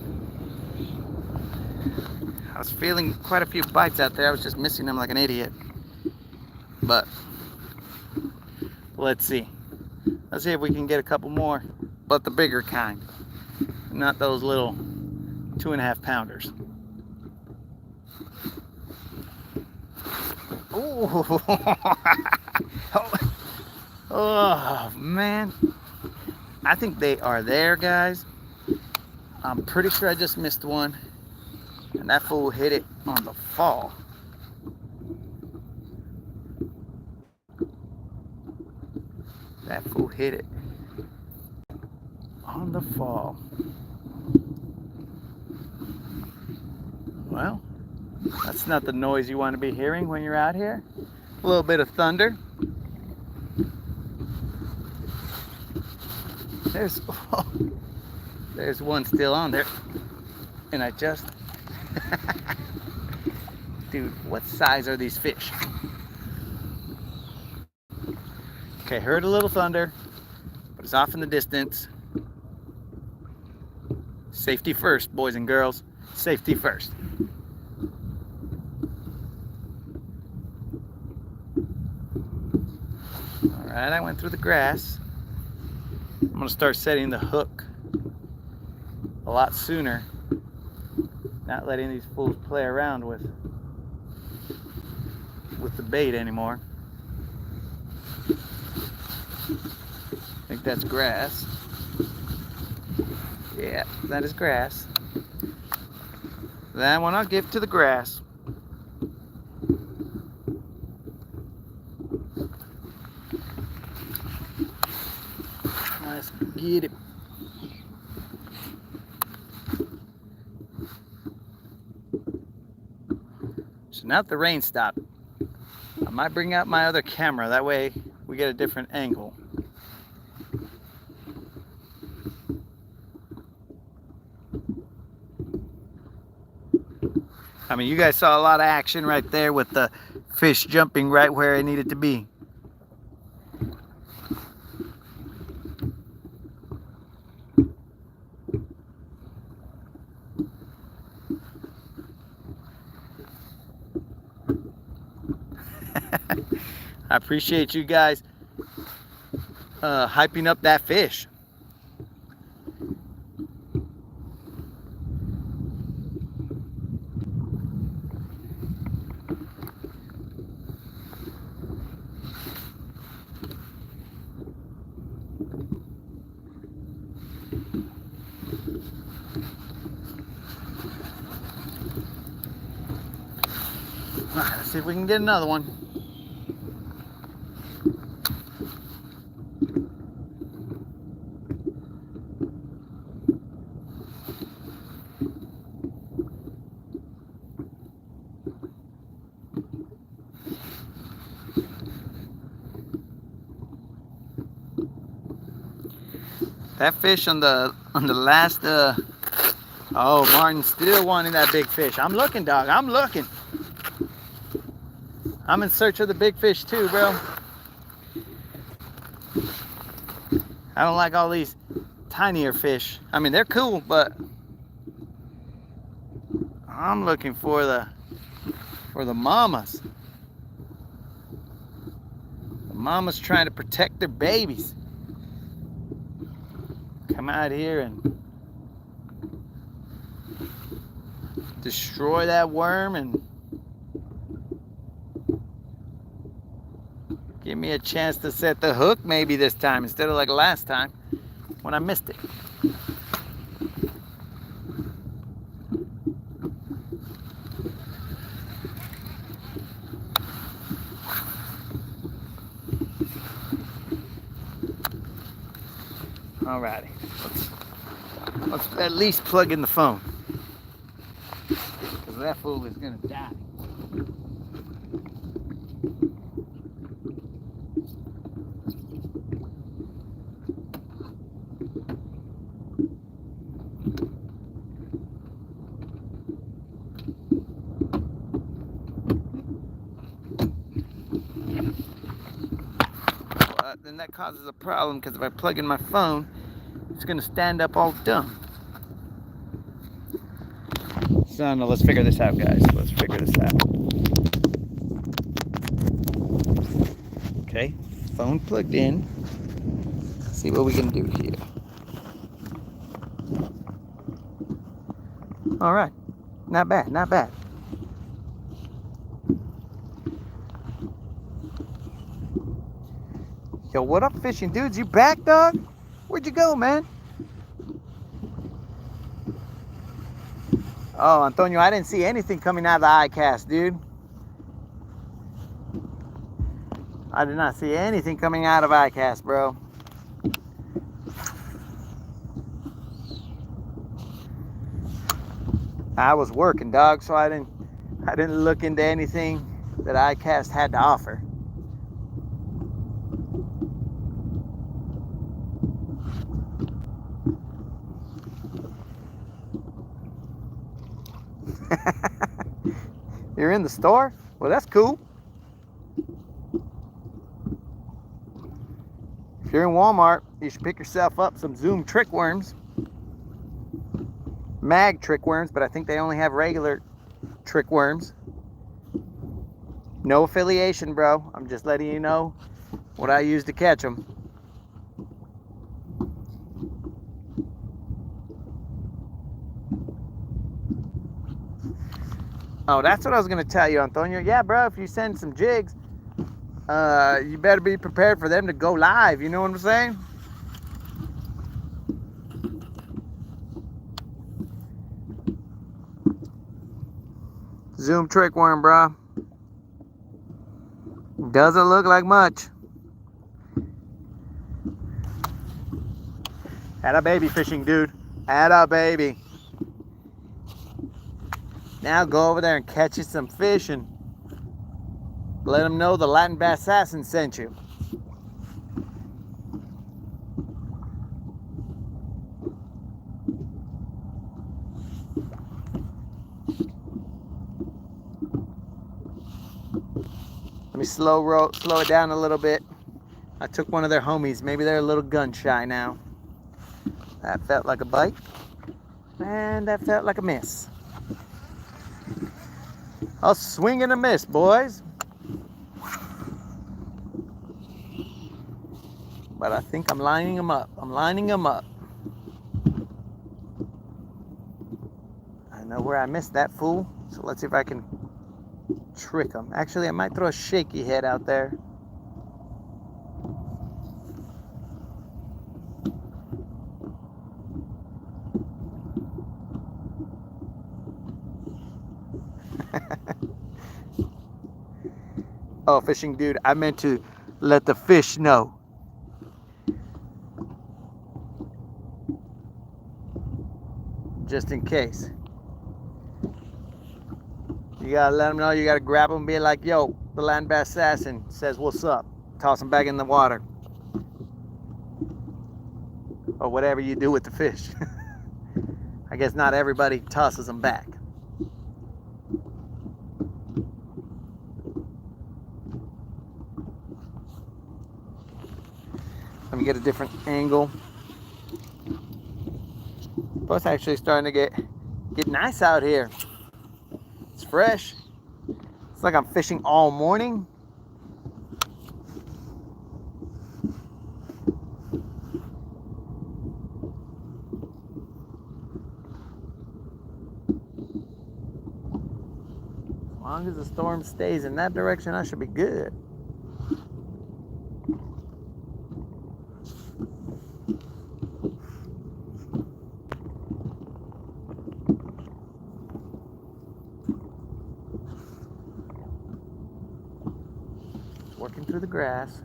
quite a few bites out there. I was just missing them like an idiot. But let's see. Let's see if we can get a couple more, but the bigger kind, not those little 2.5 pounders. Ooh. Oh man, I think they are there, guys. I'm pretty sure I just missed one, and that fool hit it on the fall. That fool hit it on the fall. Well, that's not the noise you want to be hearing when you're out here. A little bit of thunder. There's one still on there, and I just dude, what size are these fish? Okay, heard a little thunder, but it's off in the distance. Safety first, boys and girls. Safety first. All right, I went through the grass. I'm gonna start setting the hook a lot sooner. Not letting these fools play around with the bait anymore. I think that's grass. Yeah, that is grass. That one I'll give to the grass. Let's get it. So now that the rain stopped, I might bring out my other camera. That way we get a different angle. I mean, you guys saw a lot of action right there with the fish jumping right where it needed to be. I appreciate you guys hyping up that fish. Let's see if we can get another one. That fish on the last oh, Martin's still wanting that big fish. I'm looking, dog. I'm looking. I'm in search of the big fish too, bro. I don't like all these tinier fish. I mean, they're cool, but I'm looking for the mamas. The mamas trying to protect their babies. Come out here and destroy that worm and give me a chance to set the hook maybe this time instead of like last time when I missed it. Alrighty, let's at least plug in the phone, because that fool is gonna die. Then that causes a problem, because if I plug in my phone, it's gonna stand up all dumb. So no, let's figure this out, guys. Let's figure this out. Okay, phone plugged in. Let's see what we can do here. All right, not bad, not bad. Yo, what up, fishing dudes? You back, dog? Where'd you go, man? Oh, Antonio, I didn't see anything coming out of the iCast, dude. I did not see anything coming out of iCast, bro. I was working, dog, so I didn't look into anything that iCast had to offer. You're in the store? Well, that's cool. If you're in Walmart, you should pick yourself up some Zoom trick worms. Mag trick worms, but I think they only have regular trick worms. No affiliation, bro. I'm just letting you know what I use to catch them. Oh, that's what I was going to tell you, Antonio. Yeah, bro, if you send some jigs, you better be prepared for them to go live. You know what I'm saying? Zoom trick worm, bro. Doesn't look like much. Had a baby fishing, dude. Had a baby. Now go over there and catch you some fish and let them know the Latin Bass Assassin sent you. Let me slow it down a little bit. I took one of their homies. Maybe they're a little gun shy now. That felt like a bite. And that felt like a miss. A swing and a miss, boys. But I think I'm lining them up. I'm lining them up. I know where I missed that fool. So let's see if I can trick him. Actually, I might throw a shaky head out there. Oh, fishing dude, I meant to let the fish know. Just in case. You gotta let them know, you gotta grab them and be like, yo, the Land Bass Assassin says what's up. Toss them back in the water. Or whatever you do with the fish. I guess not everybody tosses them back. Let me get a different angle. Plus, actually starting to get nice out here. It's fresh. It's like I'm fishing all morning. As long as the storm stays in that direction, I should be good. Working through the grass.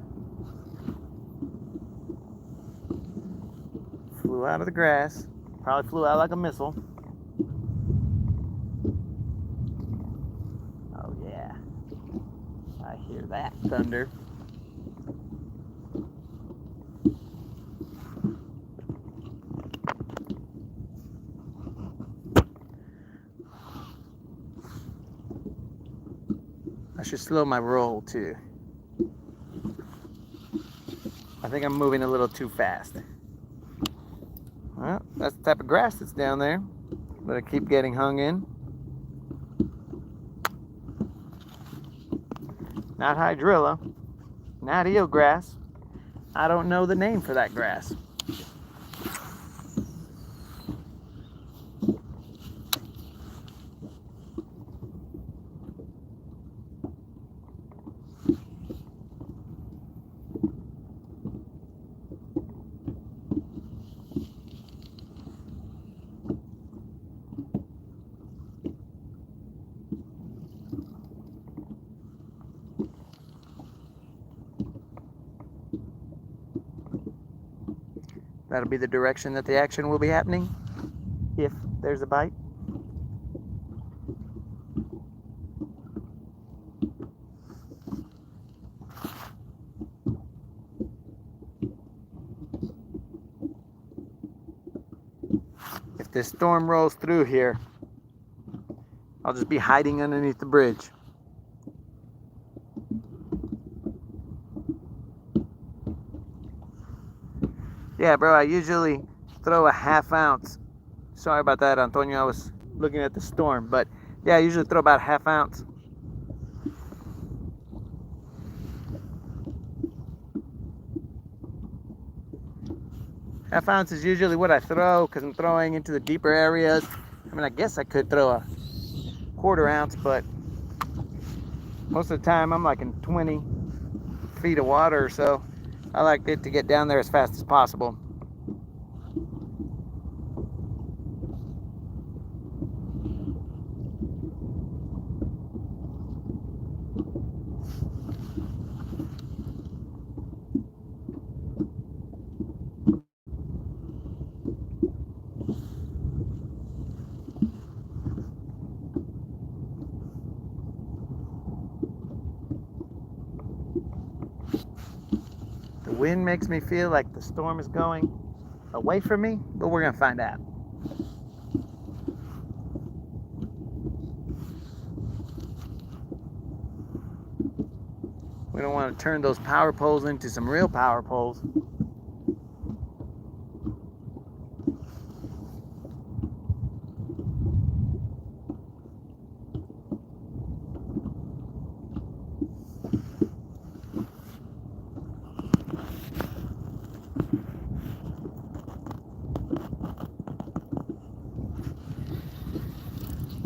Flew out of the grass. Probably flew out like a missile. Oh yeah. I hear that thunder. I should slow my roll too. I think I'm moving a little too fast. Well, that's the type of grass that's down there. But I keep getting hung in. Not hydrilla. Not eelgrass. I don't know the name for that grass. That'll be the direction that the action will be happening, if there's a bite. If this storm rolls through here, I'll just be hiding underneath the bridge. Yeah, bro, I usually throw a 1/2 ounce. Sorry about that, Antonio. I was looking at the storm, but yeah, I usually throw about a 1/2 ounce. Half ounce is usually what I throw because I'm throwing into the deeper areas. I mean, I guess I could throw a 1/4 ounce, but most of the time I'm like in 20 feet of water, so I like it to get down there as fast as possible. The wind makes me feel like the storm is going away from me, but we're gonna find out. We don't want to turn those power poles into some real power poles.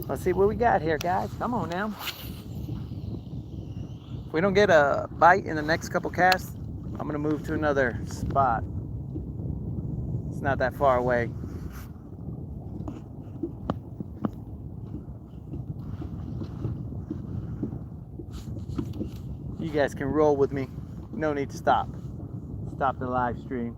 Let's see what we got here, guys. Come on now. If we don't get a bite in the next couple casts, I'm gonna move to another spot. It's not that far away. You guys can roll with me. No need to stop. Stop the live stream.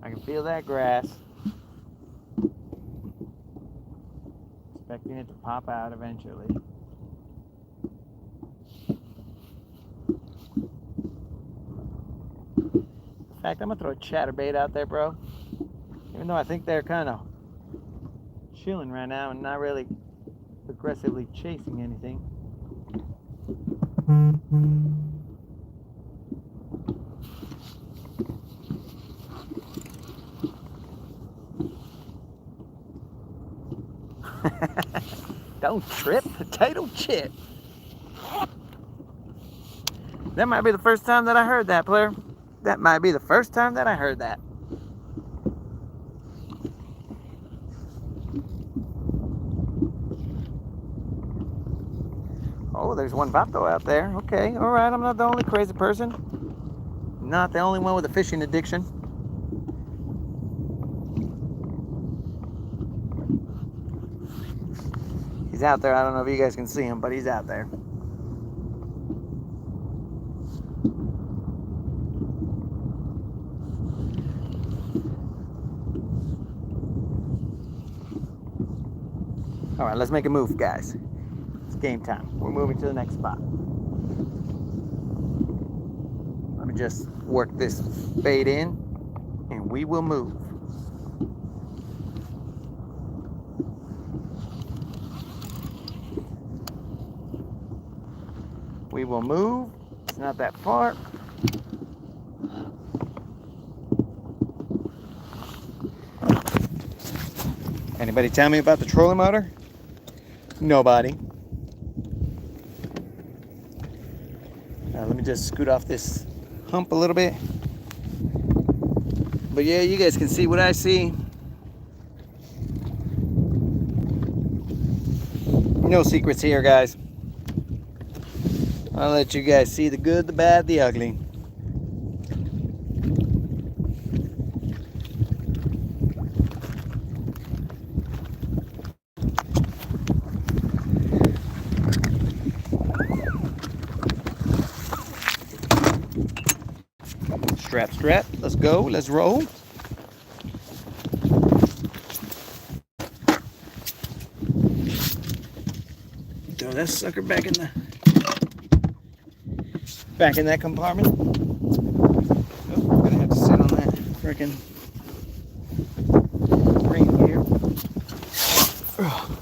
I can feel that grass. Expecting it to pop out eventually. In fact, I'm gonna throw a chatterbait out there, bro. Even though I think they're kind of chilling right now and not really aggressively chasing anything. Don't trip, potato chip. That might be the first time that I heard that, player. That might be the first time that I heard that. Oh, there's one vato out there. Okay, all right, I'm not the only crazy person. Not the only one with a fishing addiction. He's out there. I don't know if you guys can see him, but he's out there. All right, let's make a move, guys. It's game time. We're moving to the next spot. Let me just work this bait in, and we will move. We will move. It's not that far. Anybody tell me about the trolling motor? Nobody. Let me just scoot off this hump a little bit. But yeah, you guys can see what I see. No secrets here, guys. I'll let you guys see the good, the bad, the ugly. Strap, strap. Let's go. Let's roll. throw that sucker back in that compartment. Oh, I'm gonna have to sit on that freaking ring here. Oh,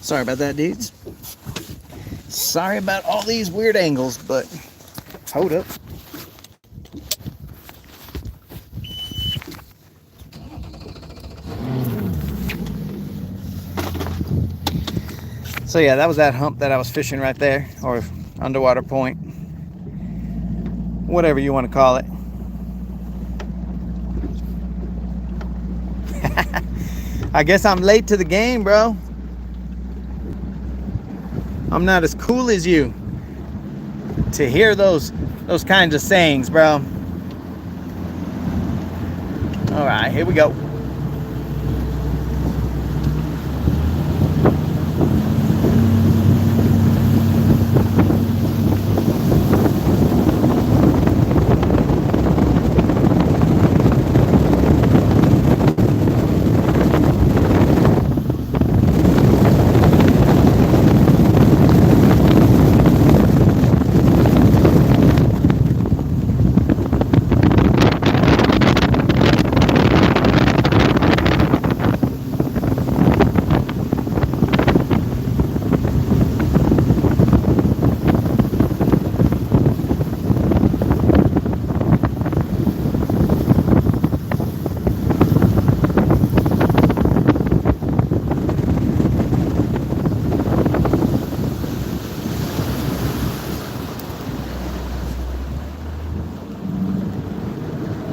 sorry about that, dudes. Sorry about all these weird angles, but hold up. So yeah, that was that hump that I was fishing right there, or underwater point, whatever you want to call it. I guess I'm late to the game, bro. I'm not as cool as you to hear those kinds of sayings, bro. All right, here we go.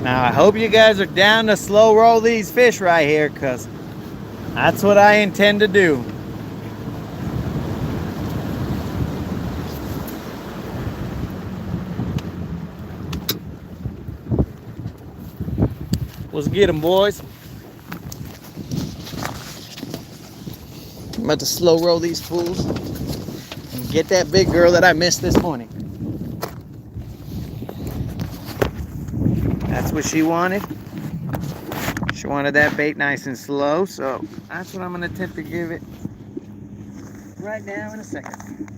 Now I hope you guys are down to slow roll these fish right here, because that's what I intend to do. Let's get them, boys. I'm about to slow roll these fools and get that big girl that I missed this morning. That's what she wanted. She wanted that bait nice and slow, so that's what I'm going to attempt to give it right now in a second.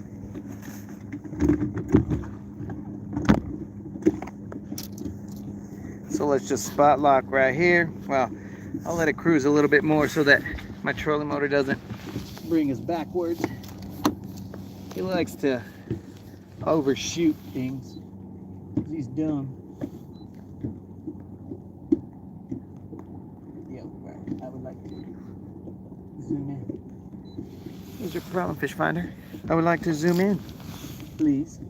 So let's just spot lock right here. Well, I'll let it cruise a little bit more so that my trolling motor doesn't bring us backwards. He likes to overshoot things. He's dumb. Yeah, right. I would like to zoom in. Here's your problem, fish finder. I would like to zoom in, please.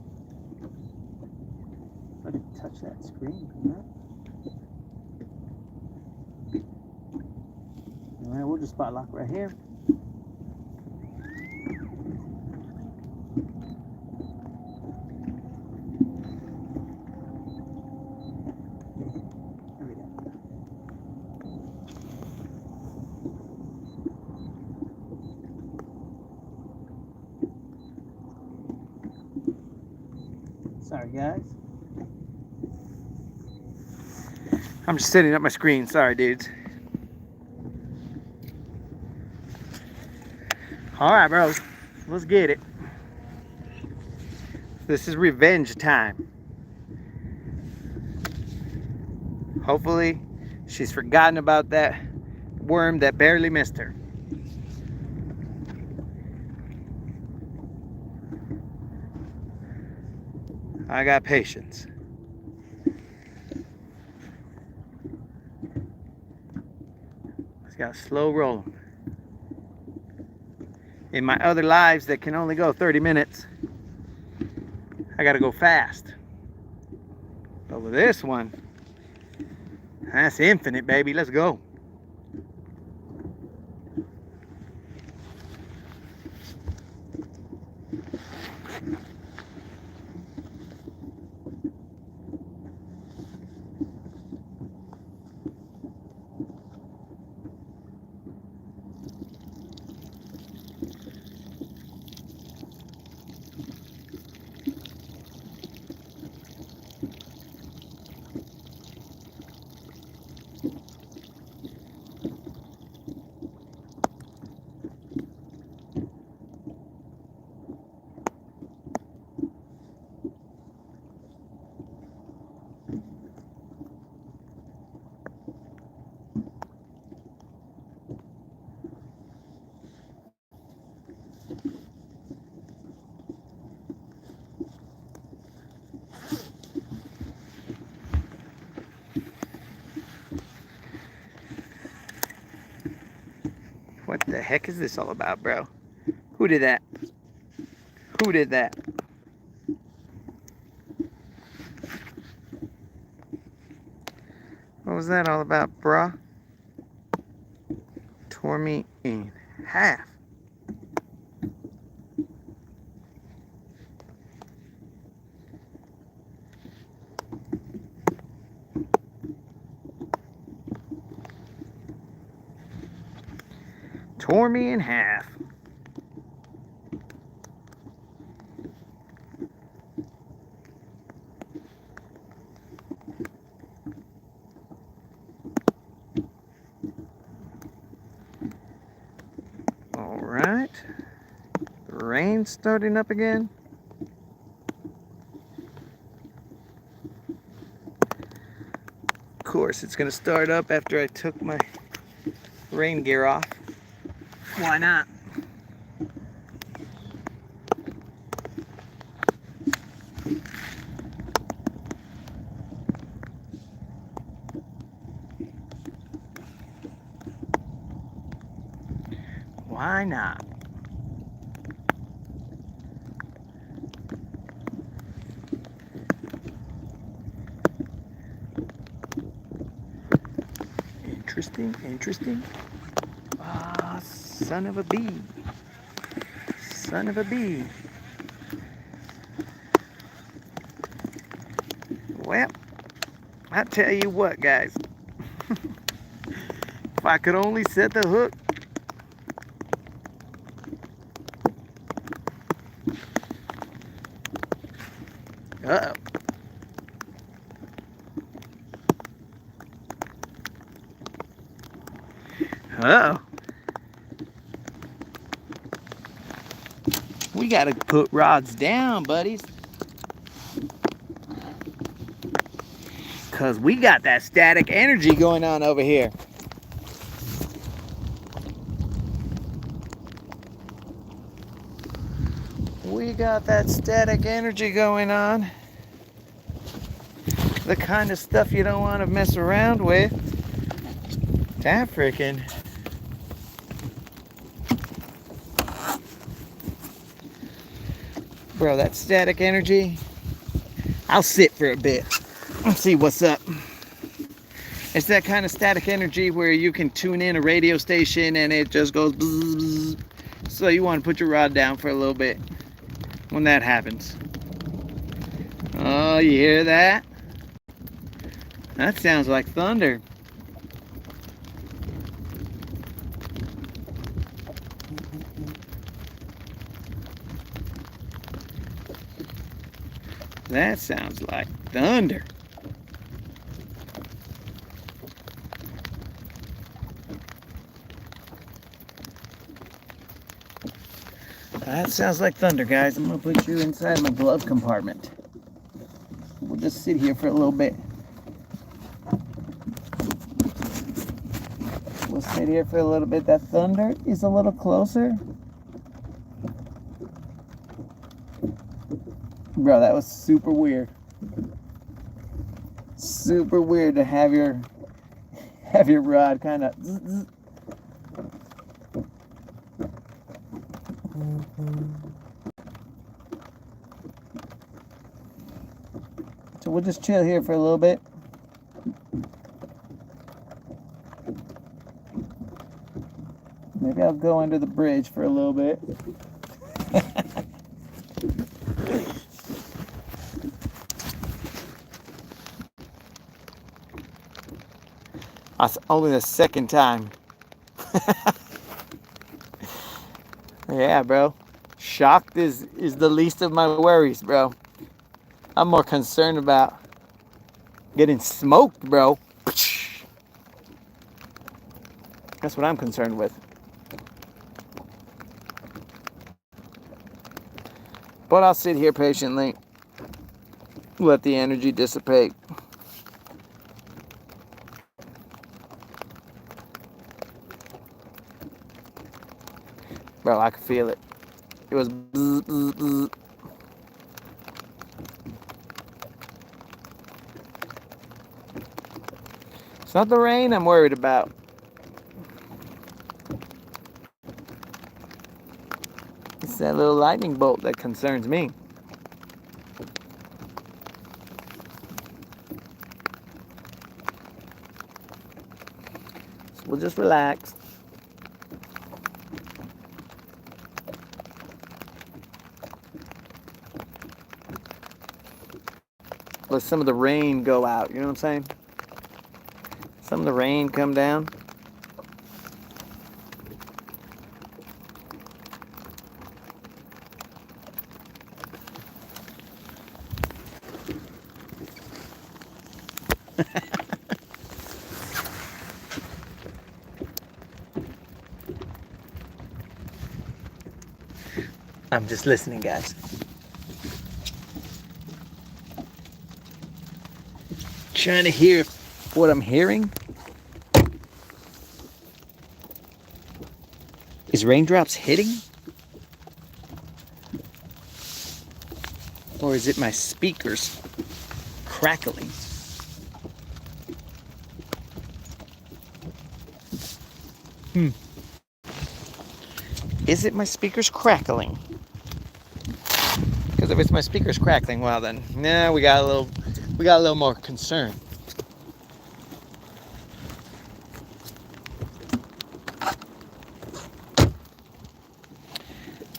If I could touch that screen. All right, we'll just spot lock right here. Sorry, guys. I'm just setting up my screen. Sorry, dudes. All right, bros. Let's get it. This is revenge time. Hopefully, she's forgotten about that worm that barely missed her. I got patience. Just got slow roll. In my other lives that can only go 30 minutes, I gotta go fast. But with this one, that's infinite, baby. Let's go. heck is this all about, bro? Who did that? Who did that? What was that all about, bruh? Tore me in half. Tore me in half. All right. The rain's starting up again. Of course, it's gonna start up after I took my rain gear off. Why not? Why not? Interesting, interesting. Ah, son of a bee. Son of a bee. Well, I tell you what, guys. If I could only set the hook. Uh-oh. Uh-oh. We gotta put rods down, buddies. Cause we got that static energy going on over here. We got that static energy going on. The kind of stuff you don't want to mess around with. That freaking. Bro, that static energy. I'll sit for a bit and see what's up. It's that kind of static energy where you can tune in a radio station and it just goes bzz, bzz. So you want to put your rod down for a little bit when that happens. Oh, you hear that? That sounds like thunder. That sounds like thunder. That sounds like thunder, guys. I'm gonna put you inside my glove compartment. We'll just sit here for a little bit. We'll sit here for a little bit. That thunder is a little closer. Bro, that was super weird. Super weird to have your rod kind of. So we'll just chill here for a little bit. Maybe I'll go under the bridge for a little bit. That's only the second time. Yeah, bro. Shocked is the least of my worries, bro. I'm more concerned about getting smoked, bro. That's what I'm concerned with. But I'll sit here patiently, let the energy dissipate. Bro, I could feel it. It was bzz, bzz, bzz. It's not the rain I'm worried about. It's that little lightning bolt that concerns me. So we'll just relax. Let some of the rain go out, you know what I'm saying? Some of the rain come down. I'm just listening, guys. Trying to hear what I'm hearing. Is raindrops hitting? Or is it my speakers crackling? Is it my speakers crackling? Because if it's my speakers crackling, well then, nah, we got a little more concern.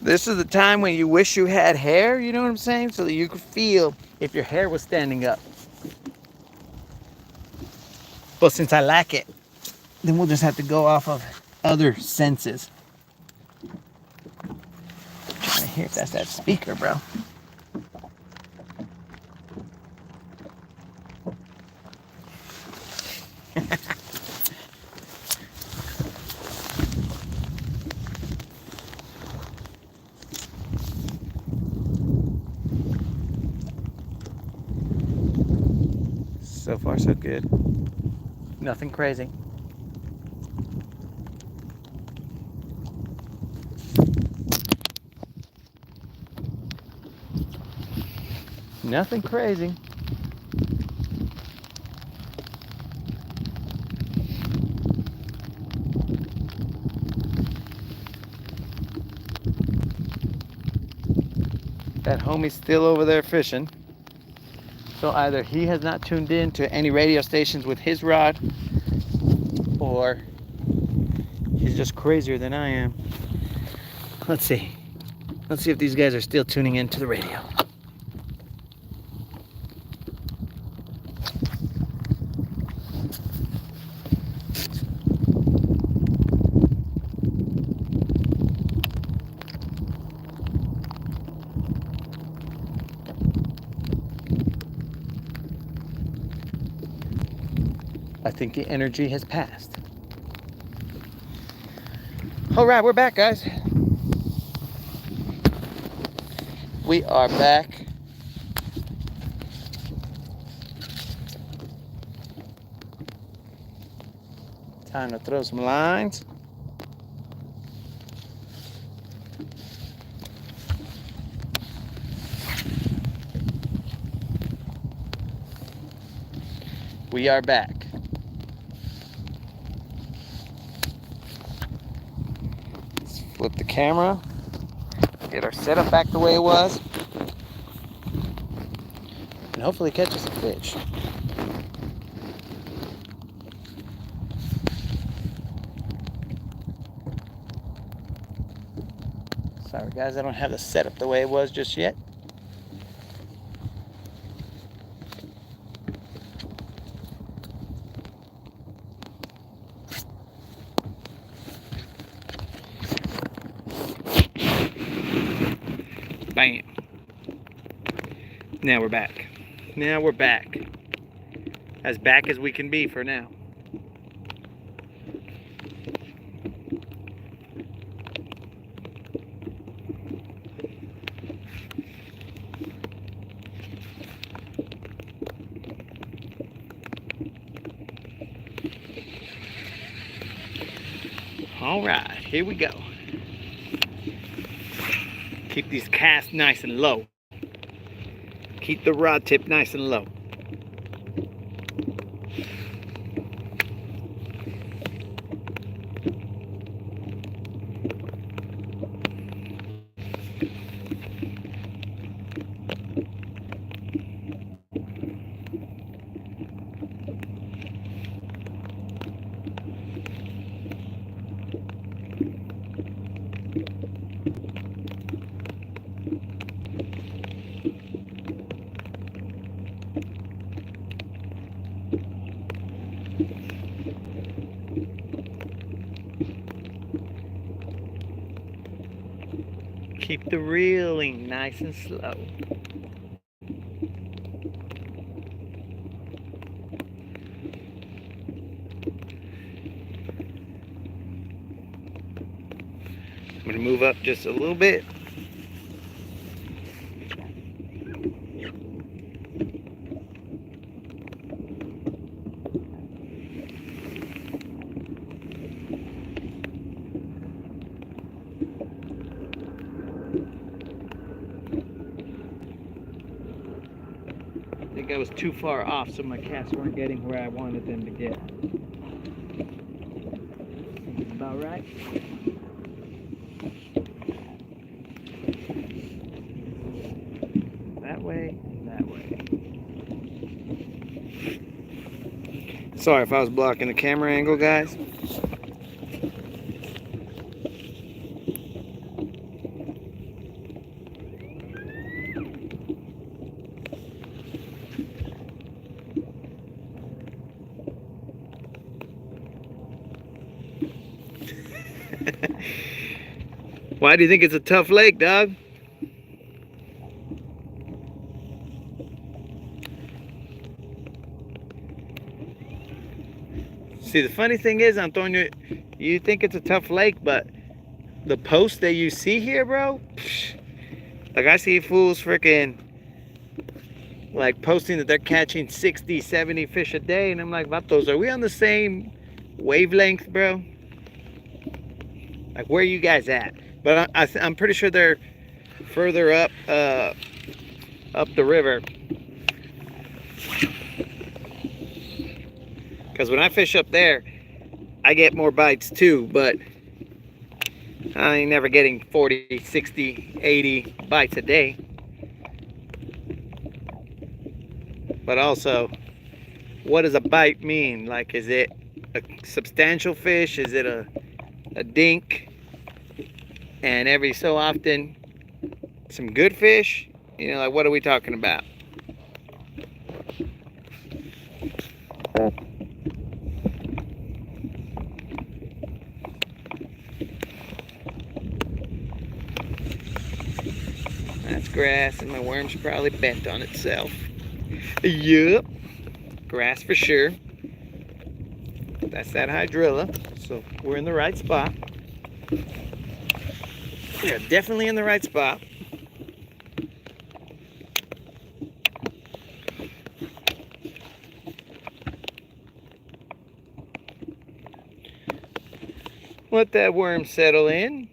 This is the time when you wish you had hair, you know what I'm saying? So that you could feel if your hair was standing up. But since I lack it, then we'll just have to go off of other senses. I'm trying to hear if that's that speaker, bro. So far, so good. Nothing crazy. Nothing crazy. That homie's still over there fishing. So either he has not tuned in to any radio stations with his rod, or he's just crazier than I am. Let's see. Let's see if these guys are still tuning into the radio. I think the energy has passed. All right, we're back, guys. We are back. Time to throw some lines. We are back. Let's flip the camera. Get our setup back the way it was. And hopefully catch us a fish. Sorry guys, I don't have the setup the way it was just yet. Bam. Now we're back. Now we're back. As back as we can be for now. All right, here we go. Keep these casts nice and low. Keep the rod tip nice and low. Keep the reeling nice and slow. I'm going to move up just a little bit. I think I was too far off, so my casts weren't getting where I wanted them to get. That's about right. That way, that way. Sorry if I was blocking the camera angle, guys. Why do you think it's a tough lake, dog? See, the funny thing is, Antonio, you think it's a tough lake, but the posts that you see here, bro, like I see fools freaking like posting that they're catching 60, 70 fish a day, and I'm like, vatos, are we on the same wavelength, bro? Like, where are you guys at? But I'm pretty sure they're further up the river. Because when I fish up there, I get more bites too, but I ain't never getting 40, 60, 80 bites a day. But also, what does a bite mean? Like, is it a substantial fish? Is it a dink? And every so often, some good fish? You know, like, what are we talking about? That's grass, and my worm's probably bent on itself. Yup, grass for sure. That's that hydrilla, so we're in the right spot. Yeah, definitely in the right spot. Let that worm settle in.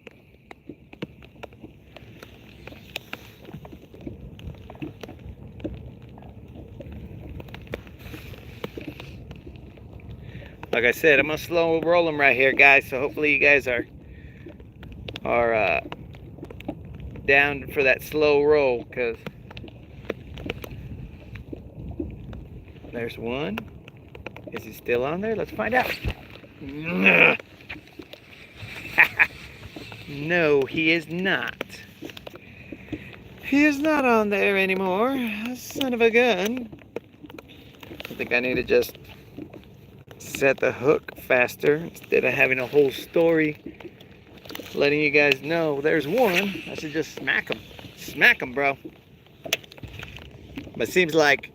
Like I said, I'm gonna slow roll them right here, guys. So hopefully you guys are down for that slow roll, because there's one. Is he still on there? Let's find out. No, he is not. He is not on there anymore. Son of a gun. I think I need to just set the hook faster instead of having a whole story letting you guys know there's one. I should just smack him. Smack him, bro. But it seems like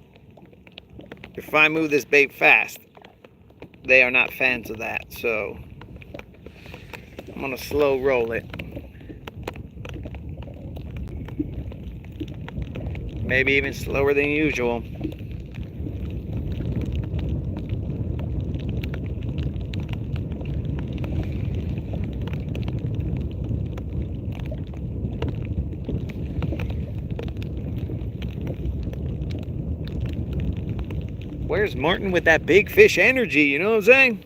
if I move this bait fast, they are not fans of that. So I'm gonna slow roll it. Maybe even slower than usual. Where's Martin with that big fish energy? You know what I'm saying?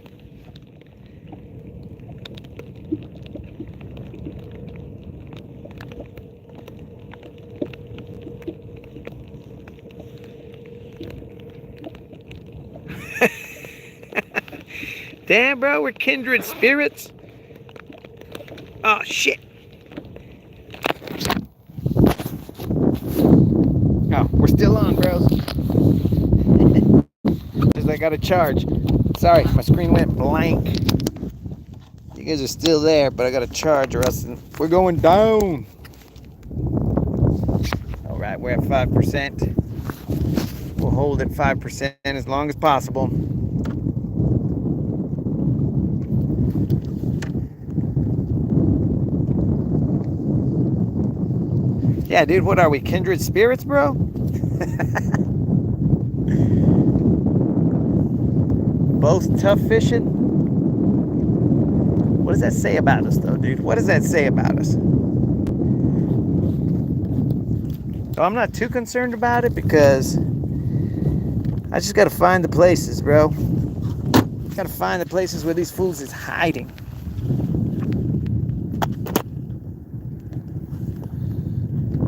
Damn, bro, we're kindred spirits. Oh, shit. we're still on, bros. Because I got to charge. Sorry, my screen went blank. You guys are still there, but I got to charge or else we're going down. All right, we're at 5%. We'll hold at 5% as long as possible. Yeah, dude, what are we? Kindred spirits, bro? Both tough fishing? What does that say about us, though, dude? What does that say about us? So I'm not too concerned about it because I just gotta find the places, bro. Gotta find the places where these fools is hiding.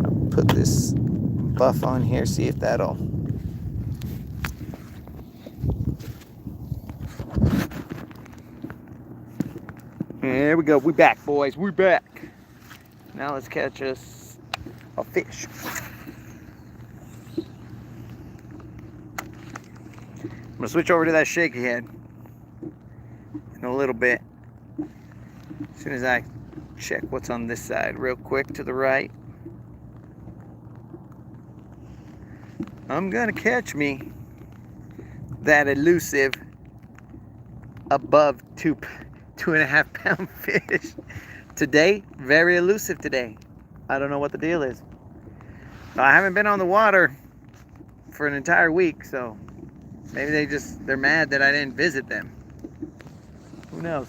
I'll put this buff on here, see if that'll... There we go. We're back, boys. We're back. Now let's catch us a fish. I'm gonna switch over to that shaky head in a little bit. As soon as I check what's on this side real quick to the right. I'm gonna catch me that elusive above 2.5 pound fish today. Very elusive today. I don't know what the deal is. I haven't been on the water for an entire week, so maybe they're mad that I didn't visit them. Who knows?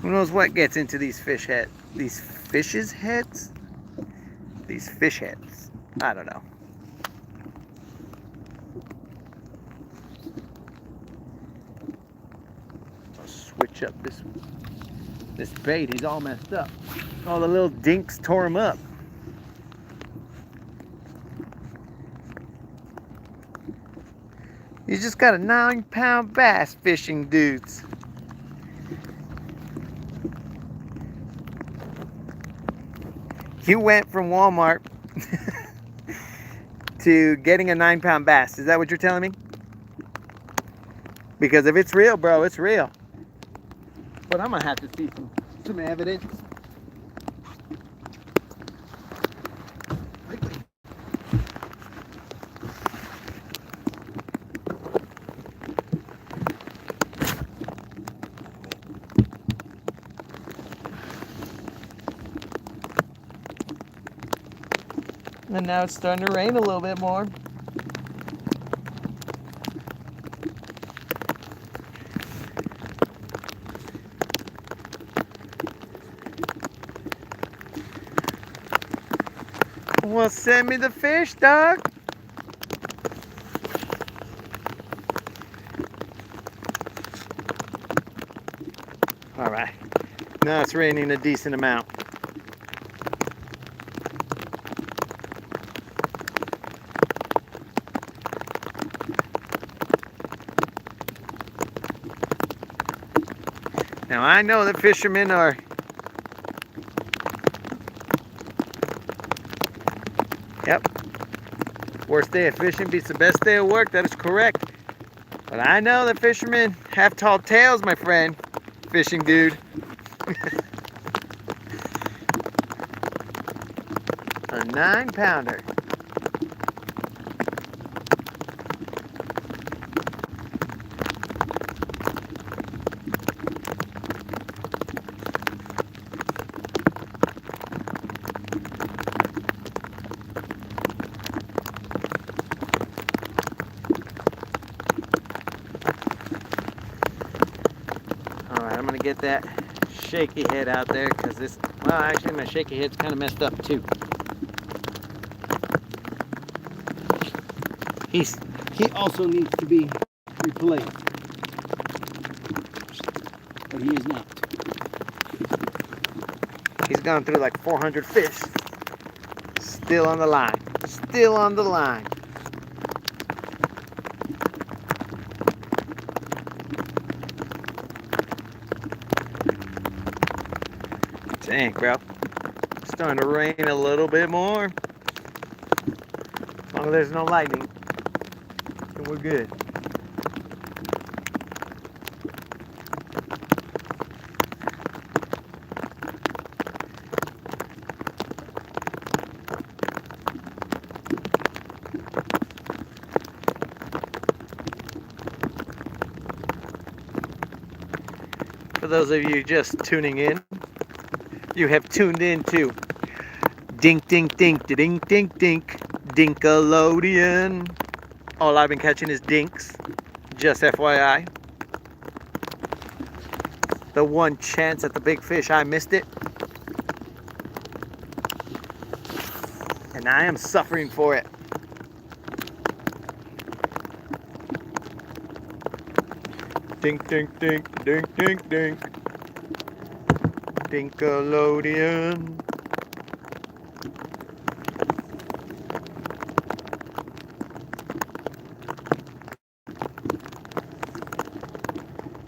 Who knows what gets into these fish heads? These fishes heads? These fish heads. I don't know. I'll switch up this bait. He's all messed up. All the little dinks tore him up. You just got a 9-pound bass fishing, dudes. You went from Walmart to getting a 9-pound bass. Is that what you're telling me? Because if it's real, bro, it's real. But I'm gonna have to see some evidence. And now it's starting to rain a little bit more. Well, send me the fish, dog. All right. Now it's raining a decent amount. Now I know that fishermen are worst day of fishing beats the best day of work. That is correct. But I know that fishermen have tall tales, my friend. Fishing dude. A 9-pounder. I'm gonna get that shaky head out there because this, well, actually my shaky head's kind of messed up too. He also needs to be replaced, but he is not. He's gone through like 400 fish. Still on the line. Still on the line. Dang, bro. It's starting to rain a little bit more. As long as there's no lightning, then we're good. For those of you just tuning in, you have tuned in to Dink Dink Dink Dink Dink Dink Dinkalodian. All I've been catching is dinks, just FYI. The one chance at the big fish, I missed it. And I am suffering for it. Dink, dink, dink, dink, dink, dink. Dinkalodian.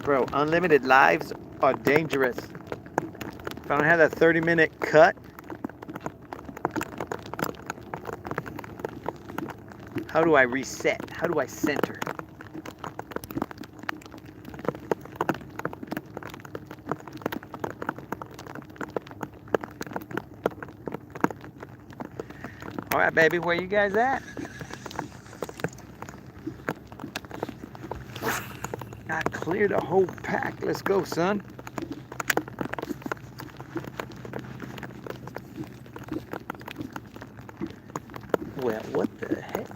Bro, unlimited lives are dangerous. If I don't have that 30-minute cut, how do I reset? How do I center? All right, baby, where you guys at? I cleared a whole pack. Let's go, son. Well, what the heck?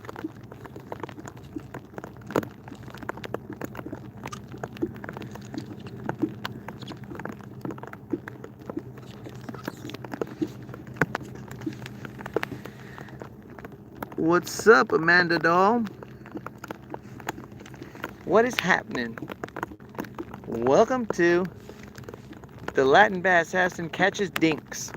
What's up, Amanda doll? What is happening? Welcome to the Latin Bass Assassin Catches Dinks.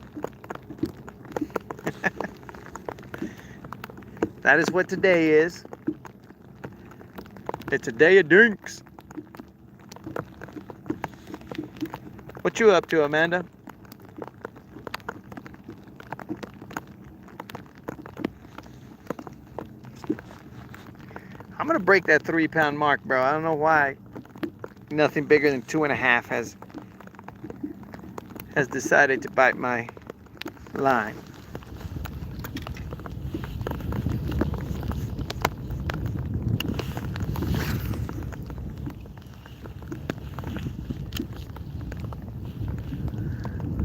That is what today is. It's a day of dinks. What you up to, Amanda? I'm gonna break that 3-pound mark, bro. I don't know why nothing bigger than 2.5 has decided to bite my line.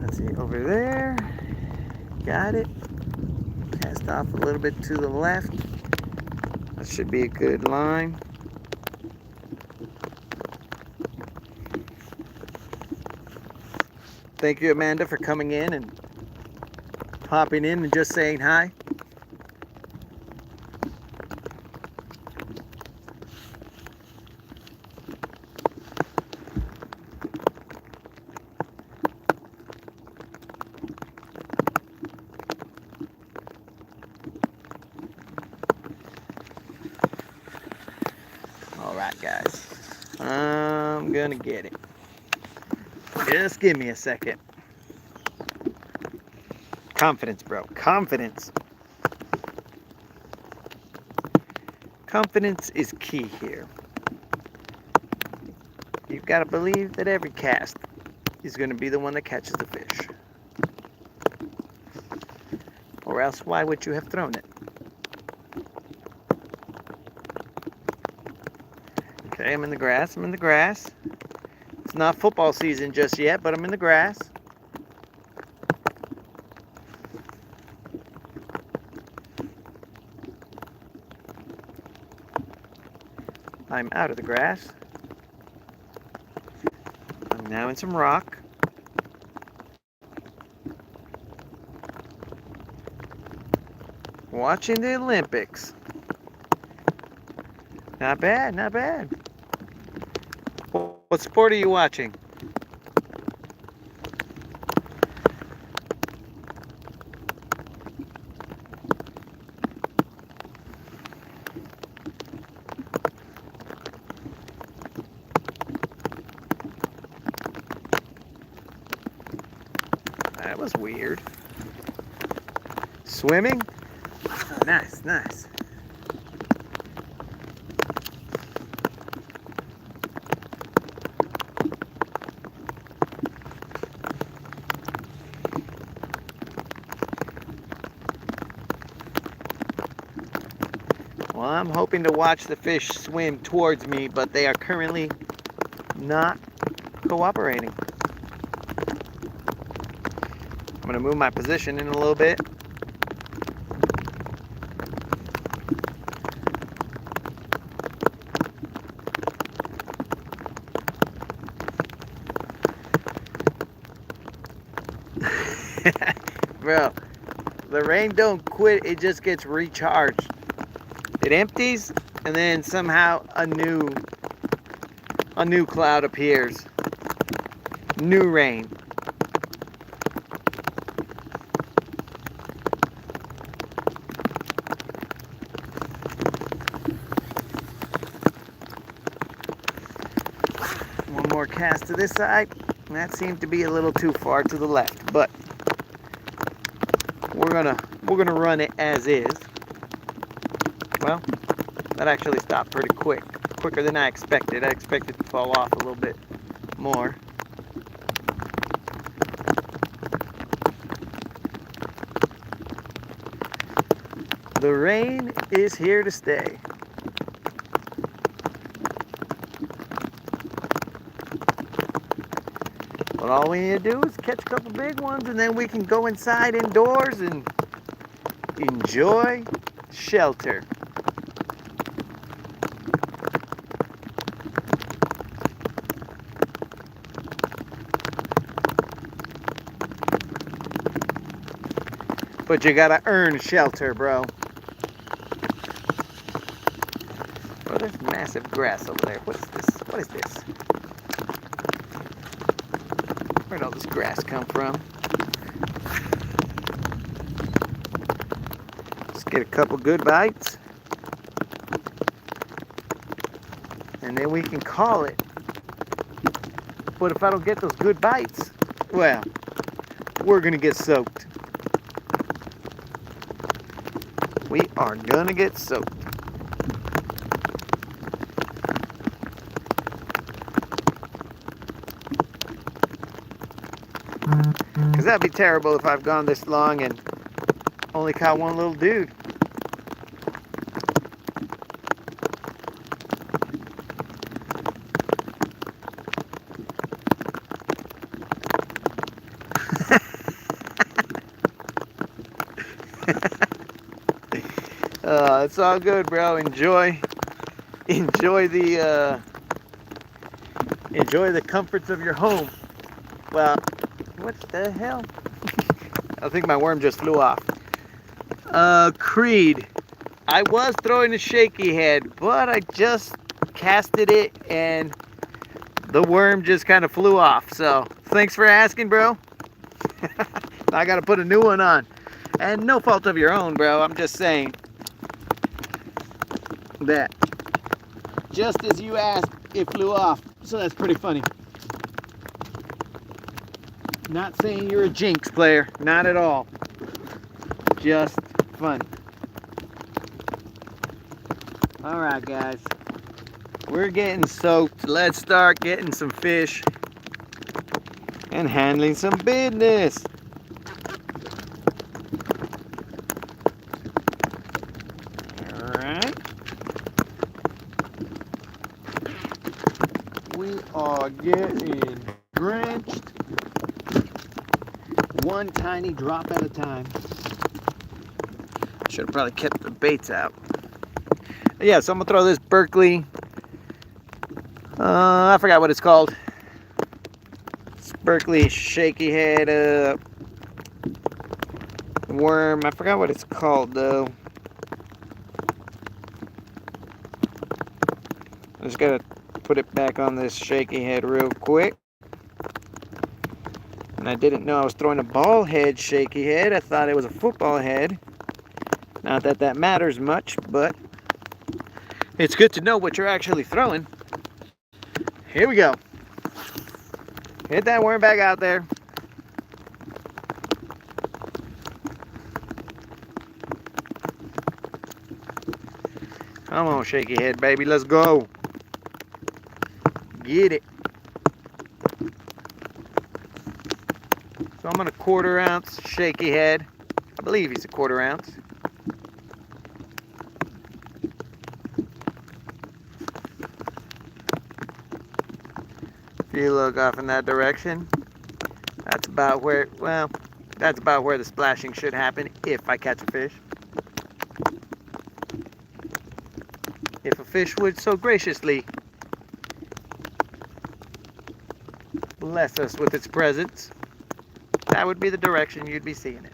Let's see, over there. Got it. Cast off a little bit to the left. That should be a good line. Thank you, Amanda, for coming in and hopping in and just saying hi. All right, guys. I'm gonna get it. Just give me a second. Confidence, bro. Confidence. Confidence is key here. You've got to believe that every cast is going to be the one that catches the fish. Or else, why would you have thrown it? Okay, I'm in the grass. I'm in the grass. It's not football season just yet, but I'm in the grass. I'm out of the grass. I'm now in some rock. Watching the Olympics. Not bad, not bad. What sport are you watching? That was weird. Swimming? Oh, nice, nice. Well, I'm hoping to watch the fish swim towards me, but they are currently not cooperating. I'm going to move my position in a little bit. Bro, the rain don't quit, it just gets recharged. It empties and then somehow a new cloud appears. New rain. One more cast to this side. That seemed to be a little too far to the left, but we're gonna run it as is. Well, that actually stopped pretty quicker than I expected. I expected it to fall off a little bit more. The rain is here to stay. But all we need to do is catch a couple big ones, and then we can go inside indoors and enjoy shelter. But you gotta earn shelter, bro. Bro, there's massive grass over there. What is this? What is this? Where'd all this grass come from? Let's get a couple good bites. And then we can call it. But if I don't get those good bites, well, we're gonna get soaked. We are gonna get soaked. Because that'd be terrible if I've gone this long and only caught one little dude. It's all good, bro. Enjoy the comforts of your home. Well, what the hell? I think my worm just flew off. Creed. I was throwing a shaky head, but I just casted it and the worm just kind of flew off. So thanks for asking, bro. I gotta put a new one on. And no fault of your own, bro. I'm just saying that just as you asked, it flew off. So that's pretty funny. Not saying you're a jinx player, not at all. Just fun. Alright guys, we're getting soaked. Let's start getting some fish and handling some business. Alright. We are getting drenched. One tiny drop at a time. Should have probably kept the baits out. Yeah, so I'm gonna throw this Berkeley. I forgot what it's called. It's Berkeley shaky head worm. I forgot what it's called though. I just gotta put it back on this shaky head real quick. And I didn't know I was throwing a ball head shaky head. I thought it was a football head. Not that that matters much, but it's good to know what you're actually throwing. Here we go. Hit that worm back out there. Come on, shaky head, baby. Let's go. Get it. So I'm on a 1/4 ounce shaky head. I believe he's a 1/4 ounce. If you look off in that direction, that's about where, well, that's about where the splashing should happen if I catch a fish. If a fish would so graciously bless us with its presence, that would be the direction you'd be seeing it.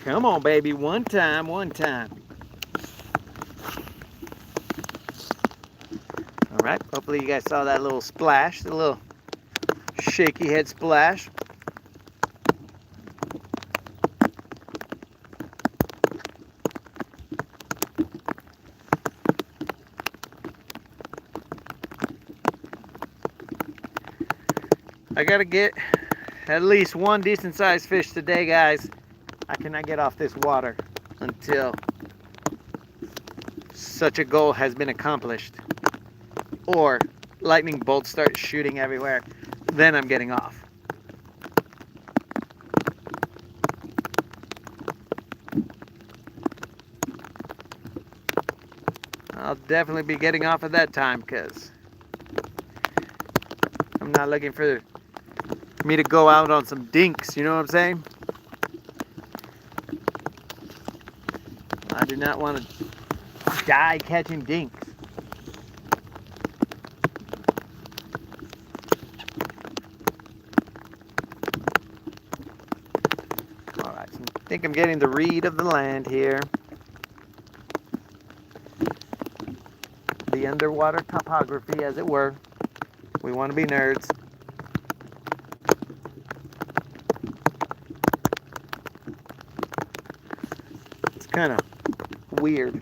Come on, baby, one time, one time. All right, hopefully you guys saw that little splash, the little shaky head splash. I gotta get at least one decent sized fish today, guys. I cannot get off this water until such a goal has been accomplished, or lightning bolts start shooting everywhere. Then I'm getting off. I'll definitely be getting off at that time, because I'm not looking for me to go out on some dinks, you know what I'm saying? I do not want to die catching dinks. Alright, so I think I'm getting the read of the land here. The underwater topography, as it were. We want to be nerds. It's kind of weird.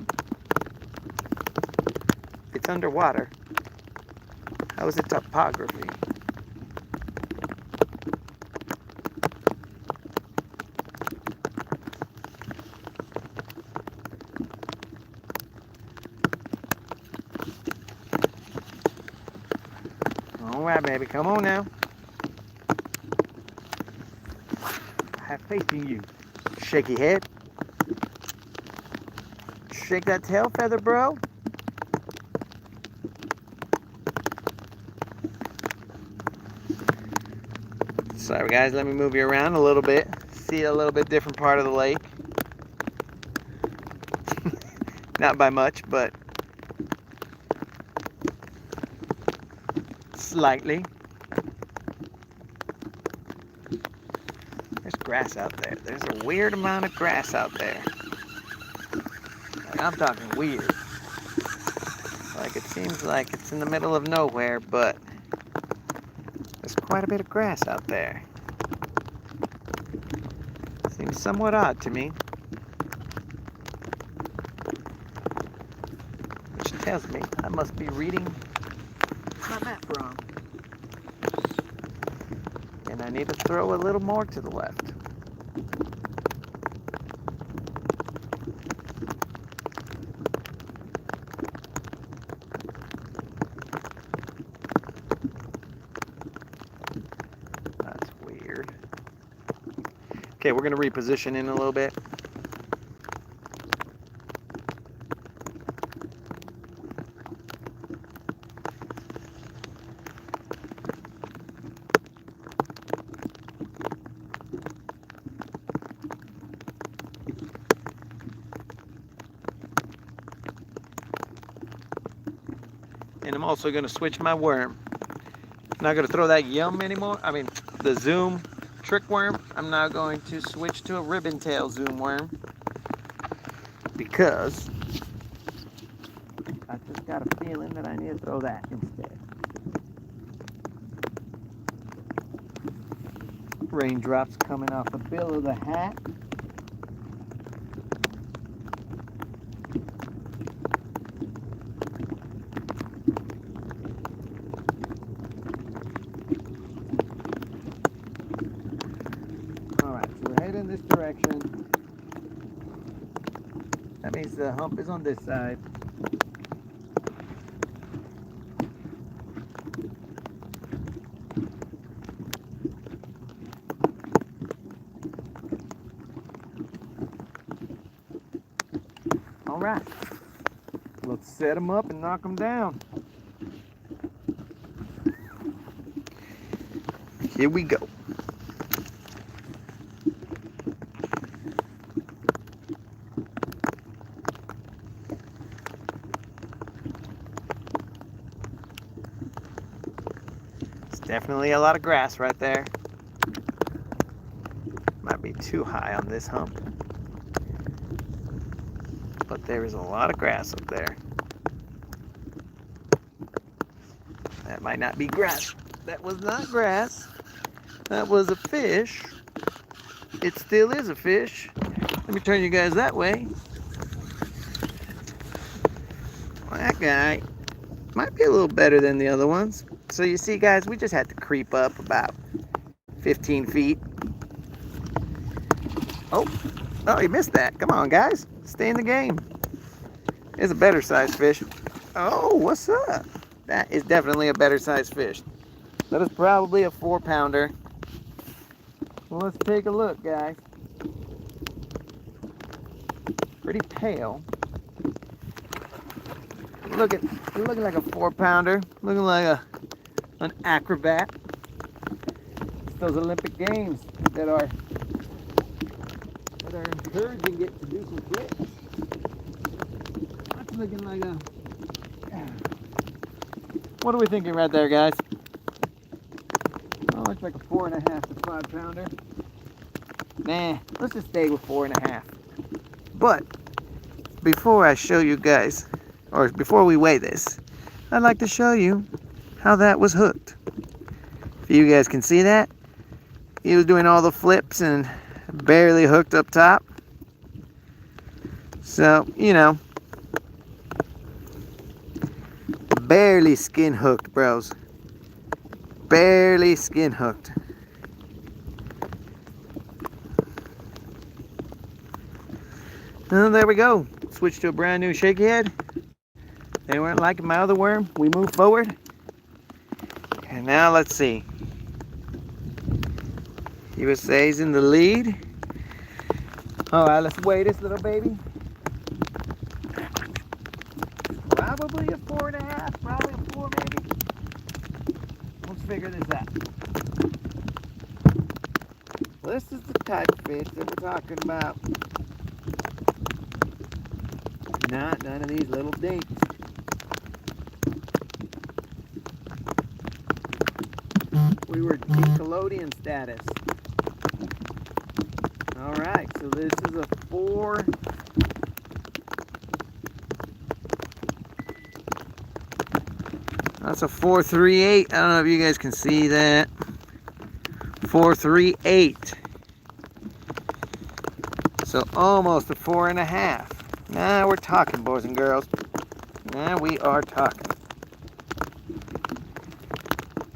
It's underwater. How is it topography? All right, baby, come on now. I have faith in you, shaky head. Shake that tail feather, bro. Sorry, guys, let me move you around a little bit. See a little bit different part of the lake. Not by much, but slightly. There's grass out there. There's a weird amount of grass out there. Like, I'm talking weird. Like, it seems like it's in the middle of nowhere, but there's quite a bit of grass out there. Seems somewhat odd to me. Which tells me I must be reading my map wrong. And I need to throw a little more to the left. That's weird. Okay, we're going to reposition in a little bit. And I'm also going to switch my worm. I'm not going to throw that yum anymore. I mean, the zoom trick worm. I'm now going to switch to a ribbon tail zoom worm, because I just got a feeling that I need to throw that instead. Raindrops coming off the bill of the hat. In this direction. That means the hump is on this side. All right. Let's set them up and knock them down. Here we go. It's definitely a lot of grass right there. Might be too high on this hump. But there is a lot of grass up there. That might not be grass. That was not grass. That was a fish. It still is a fish. Let me turn you guys that way. Well, that guy might be a little better than the other ones. So you see, guys, we just had to creep up about 15 feet. Oh, you missed that. Come on, guys. Stay in the game. It's a better sized fish. Oh, what's up? That is definitely a better sized fish. That is probably a 4-pounder. Well, let's take a look, guys. Pretty pale. Looking like a 4-pounder. Looking like an acrobat. It's those Olympic Games that are encouraging it to do some flips. That's looking like a... What are we thinking right there, guys? Oh, looks like a 4.5 to 5-pounder. Nah, let's just stay with 4.5. But before I show you guys, or before we weigh this, I'd like to show you how that was hooked. If you guys can see that, he was doing all the flips and barely hooked up top. So, you know, barely skin hooked, bros. Barely skin hooked. And there we go. Switch to a brand new shaky head. They weren't liking my other worm. We moved forward. And now let's see. USA's in the lead. All right, let's weigh this little baby. Probably a 4.5, probably a 4 maybe. Let's figure this out. Well, this is the type of fish that we're talking about. Not none of these little dinks. We were Nickelodeon status. All right, so this is a 4. That's a 4.38. I don't know if you guys can see that. 4.38. So almost a 4.5. Now we're talking, boys and girls. Now we are talking.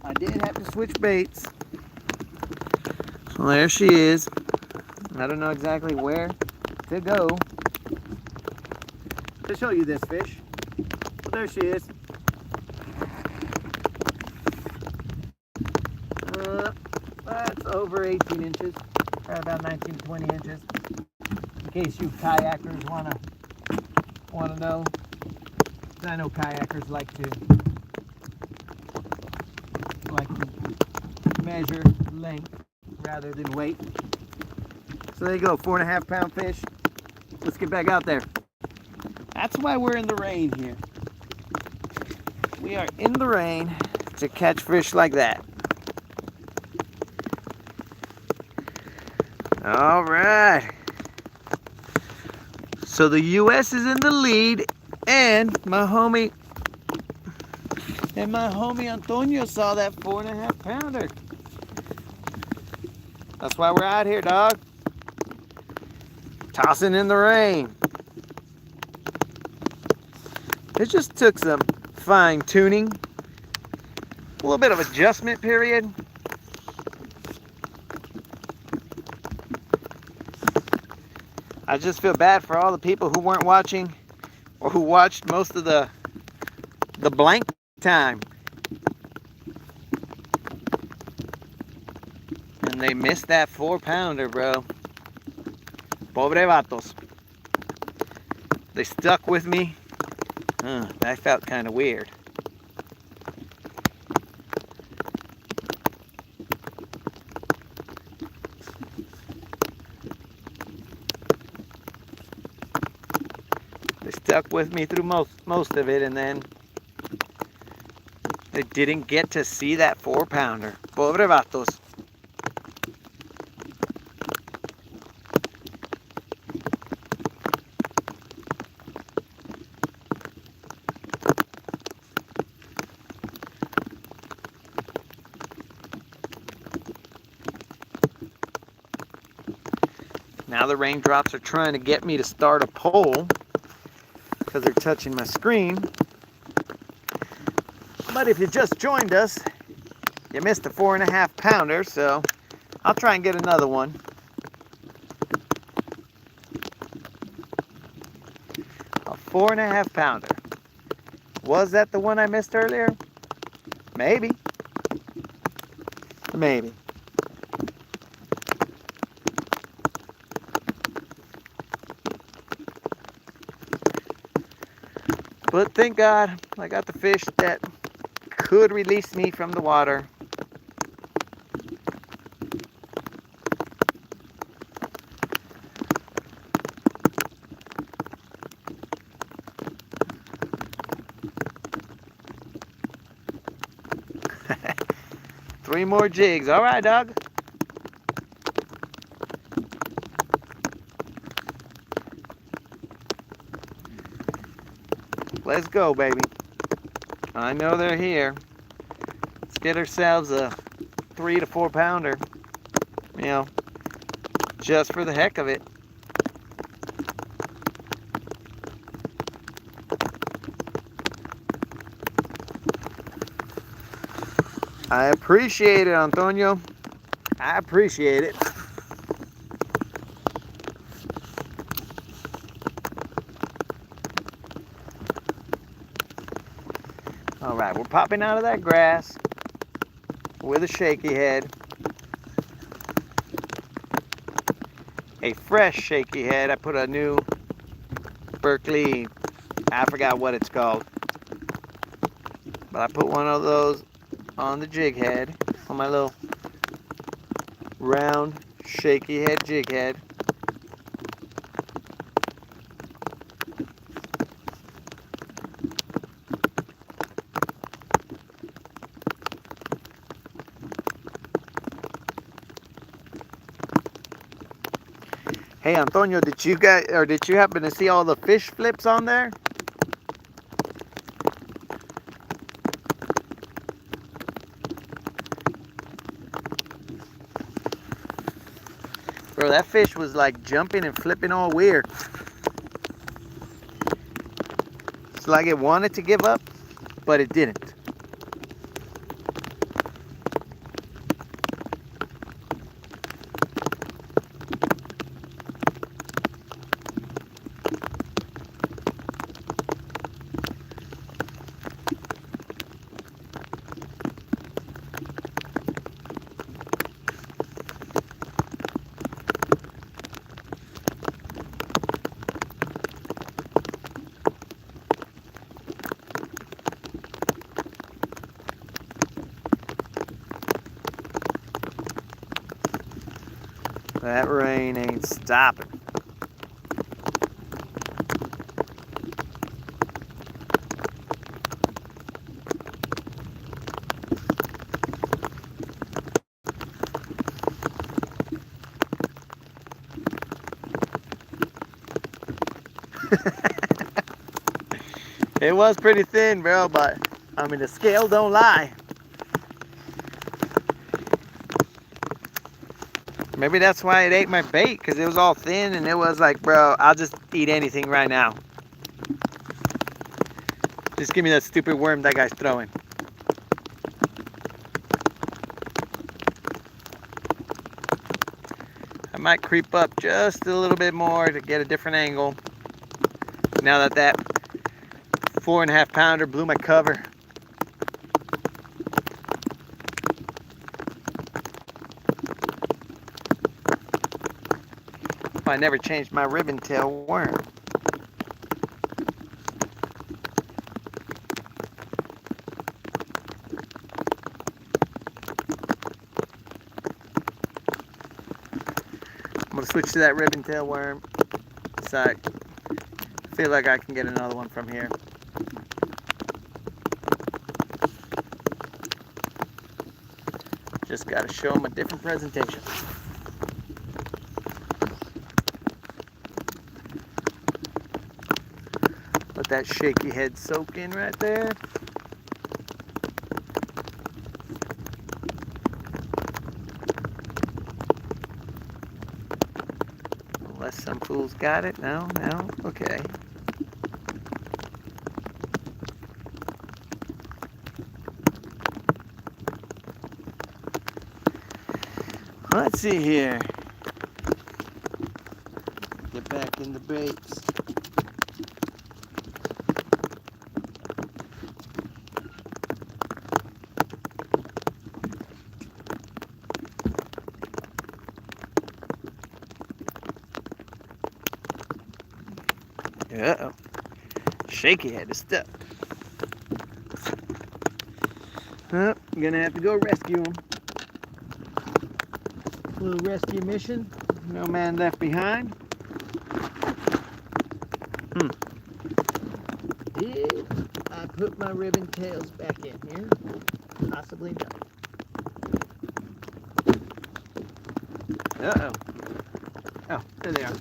I did have to switch baits. So there she is. I don't know exactly where to go to show you this fish. But there she is. That's over 18 inches, or about 19, 20 inches. In case you kayakers wanna know. I know kayakers like to measure length rather than weight. So there you go, 4.5-pound fish. Let's get back out there. That's why we're in the rain here. We are in the rain to catch fish like that. All right. So the U.S. is in the lead, and my homie Antonio saw that 4.5-pounder. That's why we're out here, dog. Tossing in the rain. It just took some fine tuning, a little bit of adjustment period. I just feel bad for all the people who weren't watching, or who watched most of the blank time, and they missed that 4-pounder, bro. Pobre vatos. They stuck with me. That felt kind of weird. They stuck with me through most of it, and then they didn't get to see that 4-pounder. Pobre vatos. Now the raindrops are trying to get me to start a poll because they're touching my screen. But if you just joined us, you missed a 4.5-pounder, so I'll try and get another one. A 4.5-pounder. Was that the one I missed earlier? Maybe. Maybe. But thank God I got the fish that could release me from the water. Three more jigs. All right, dog. Let's go, baby. I know they're here. Let's get ourselves a 3 to 4-pounder. You know, just for the heck of it. I appreciate it, Antonio. I appreciate it. All right, we're popping out of that grass with a shaky head. A fresh shaky head. I put a new Berkeley, I forgot what it's called, but I put one of those on the jig head, on my little round shaky head jig head. Hey Antonio, did you happen to see all the fish flips on there? Bro, that fish was like jumping and flipping all weird. It's like it wanted to give up, but it didn't. That rain ain't stopping. It was pretty thin, bro, but I mean the scale don't lie. Maybe that's why it ate my bait, because it was all thin and it was like, bro, I'll just eat anything right now. Just give me that stupid worm that guy's throwing. I might creep up just a little bit more to get a different angle. Now that that 4.5-pounder blew my cover. I never changed my ribbon tail worm. switch to that ribbon tail worm. So I feel like I can get another one from here. Just got to show them a different presentation. Let that shaky head soak in right there. Unless some fool's got it. No, okay. Let's see here. Get back in the baits. Uh-oh. Shaky head is stuck. I'm gonna have to go rescue him. Little rescue mission. No man left behind. Did I put my ribbon tails back in here? Possibly not. Uh-oh. Oh, there they are.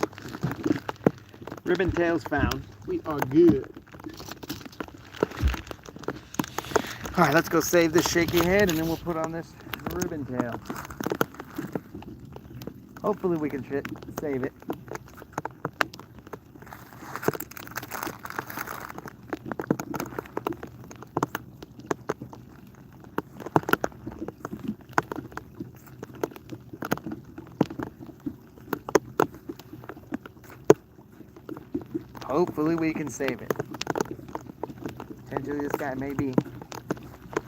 Ribbon tails found. We are good. All right, let's go save this shaky head and then we'll put on this ribbon tail. Hopefully we can save it. Hopefully we can save it. Potentially this guy may be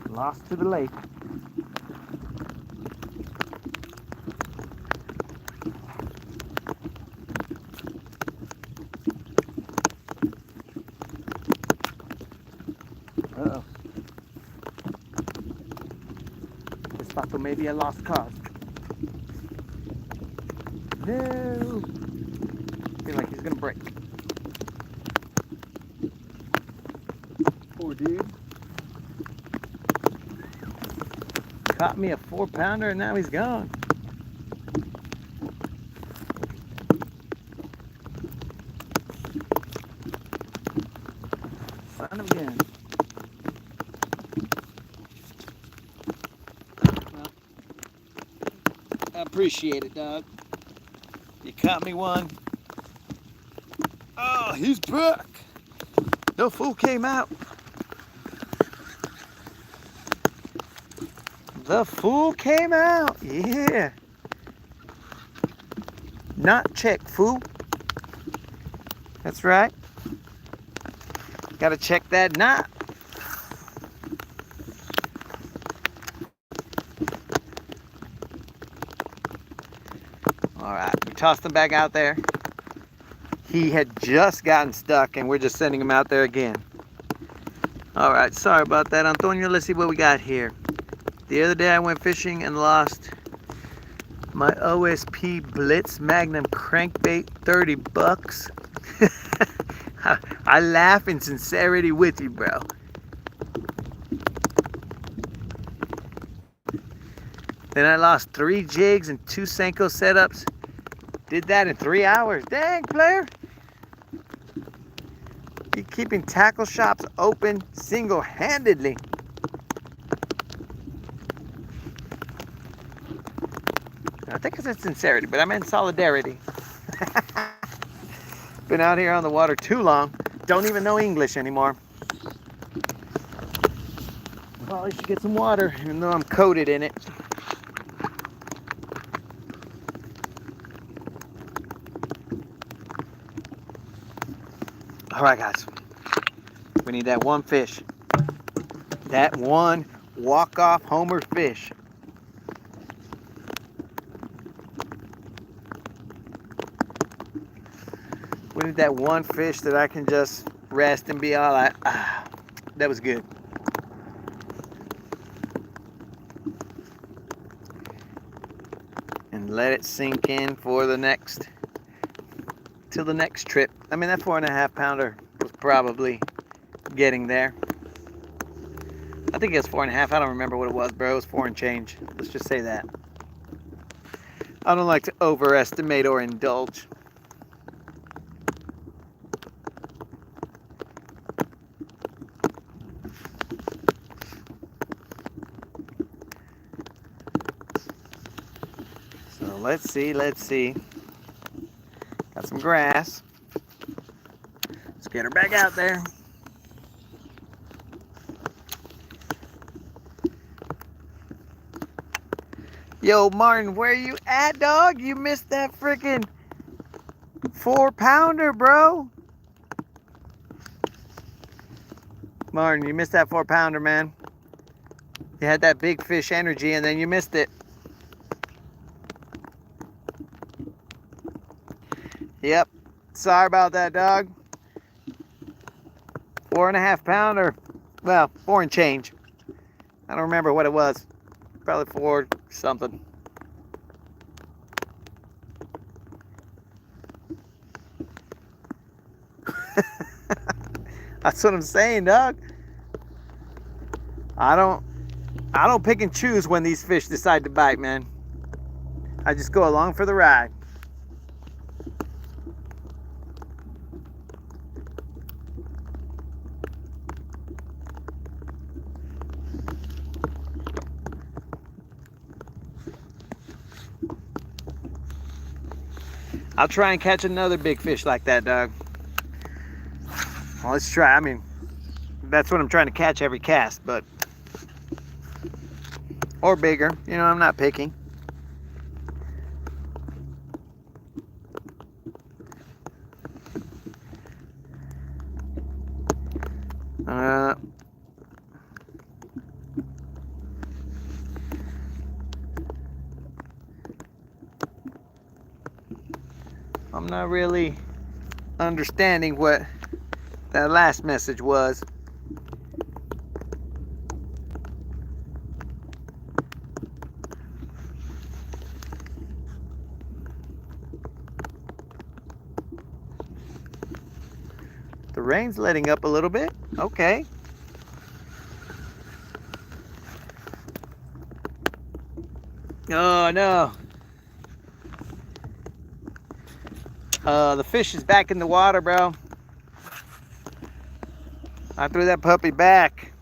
lost to the lake. Uh-oh. This battle may be a lost cause. No! I feel like he's gonna break. Poor dude. Caught me a 4-pounder and now he's gone. Son of a gun. Well, I appreciate it, dog. You caught me one. Oh, he's back. No fool came out. The fool came out. Yeah. Not check, fool. That's right. Gotta check that knot. All right, we tossed him back out there. He had just gotten stuck and we're just sending him out there again. All right, sorry about that, Antonio. Let's see what we got here. The other day I went fishing and lost my OSP Blitz Magnum crankbait, 30 bucks. I laugh in sincerity with you, bro. Then I lost 3 jigs and 2 Senko setups. Did that in 3 hours. Dang, player. You're keeping tackle shops open single-handedly. I think it's sincerity, but I meant solidarity. Been out here on the water too long. Don't even know English anymore. Probably should get some water, even though I'm coated in it. All right, guys. We need that one fish. That one walk-off homer fish. We need that one fish that I can just rest and be all like, that was good. And let it sink in for the next till the next trip. I mean, that 4.5 pounder was probably getting there. I think it was 4.5. I don't remember what it was, bro. It was 4 and change. Let's just say that. I don't like to overestimate or indulge. So let's see. Got some grass. Let's get her back out there. Yo, Martin, where you at, dog? You missed that freaking 4 pounder, bro. Martin, you missed that 4 pounder, man. You had that big fish energy and then you missed it. Yep. Sorry about that, dog. 4.5 pounder. Well, 4 and change. I don't remember what it was. Probably 4 something. That's what I'm saying, dog. I don't pick and choose when these fish decide to bite, man. I just go along for the ride. I'll try and catch another big fish like that, dog. Well, let's try. I mean, that's what I'm trying to catch every cast, but or bigger. You know, I'm not picky. I'm not really understanding what that last message was. The rain's letting up a little bit. Okay. Oh no. The fish is back in the water, bro. I threw that puppy back.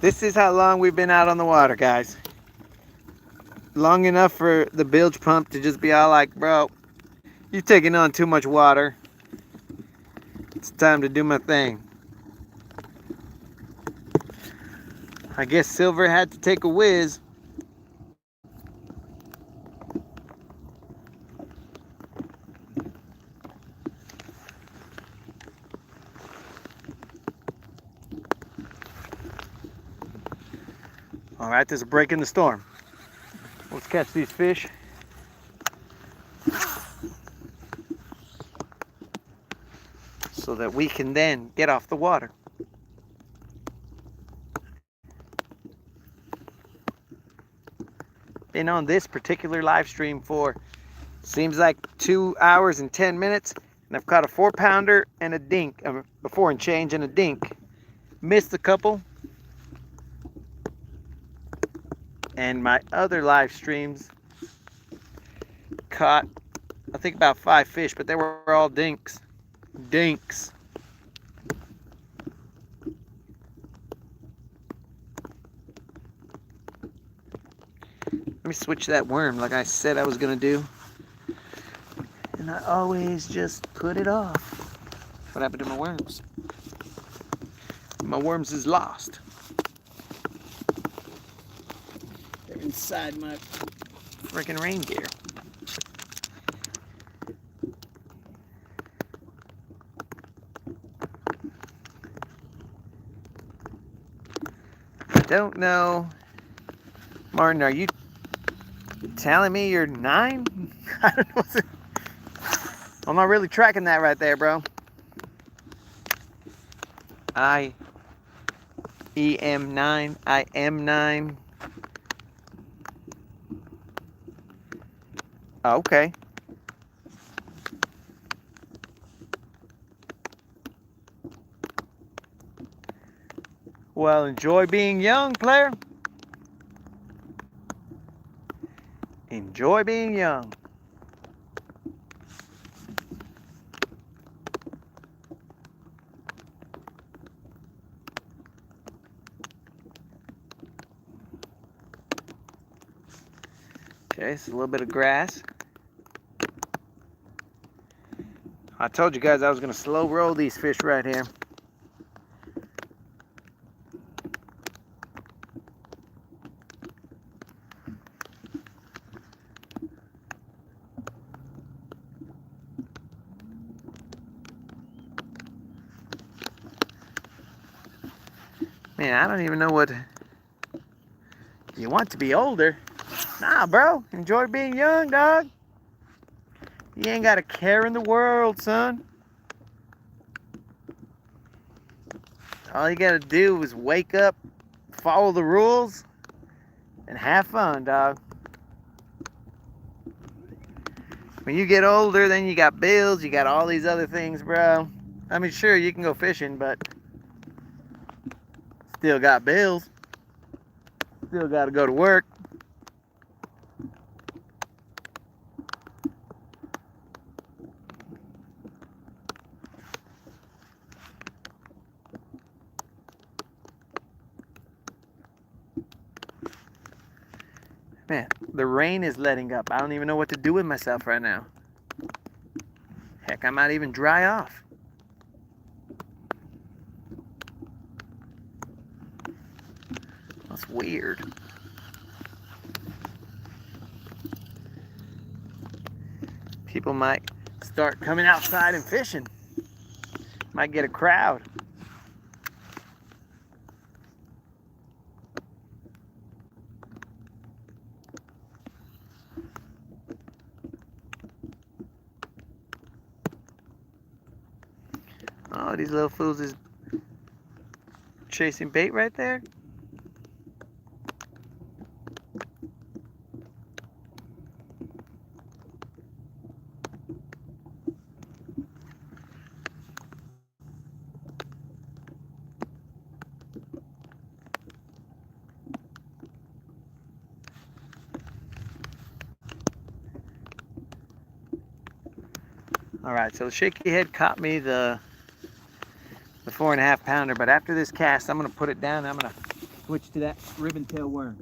This is how long we've been out on the water, guys. Long enough for the bilge pump to just be all like, bro, you're taking on too much water. It's time to do my thing. I guess Silver had to take a whiz. All right, there's a break in the storm. Let's catch these fish. So that we can then get off the water. Been on this particular live stream for seems like 2 hours and 10 minutes, and I've caught a 4 pounder and a dink, a 4 and change and a dink. Missed a couple. And my other live streams caught, I think, about 5 fish, but they were all dinks. Dinks. Let me switch that worm like I said I was gonna do. And I always just put it off. What happened to my worms? My worms is lost. They're inside my freaking rain gear. don't know. Martin, are you telling me you're 9? I don't know. I'm not really tracking that right there, bro. I am 9. I am 9. Oh, okay. Well, enjoy being young, player. Enjoy being young. Okay, it's a little bit of grass. I told you guys I was going to slow roll these fish right here. Man, I don't even know what... You want to be older? Nah, bro. Enjoy being young, dog. You ain't got a care in the world, son. All you gotta do is wake up, follow the rules, and have fun, dog. When you get older, then you got bills, you got all these other things, bro. I mean, sure, you can go fishing, but still got bills. Still gotta go to work. Man, the rain is letting up. I don't even know what to do with myself right now. Heck, I might even dry off. That's weird. People might start coming outside and fishing. Might get a crowd. Oh, these little fools is chasing bait right there. All right, so the shaky head caught me the 4.5 pounder, but after this cast, I'm gonna put it down and I'm gonna switch to that ribbon tail worm.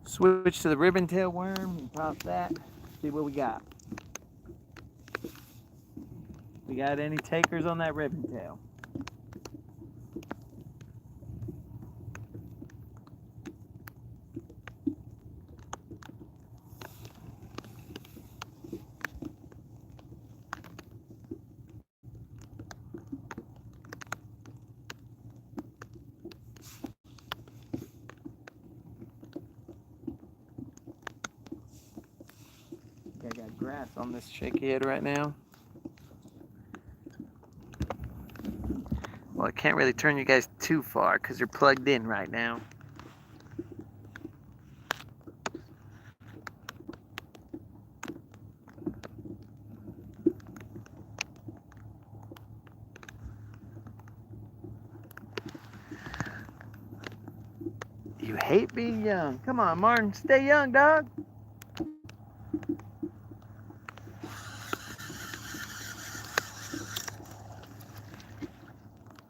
Switch to the ribbon tail worm and toss that. See what we got. We got any takers on that ribbon tail? I got grass on this shaky head right now. Well, I can't really turn you guys too far because you're plugged in right now. You hate being young. Come on, Martin, stay young, dog.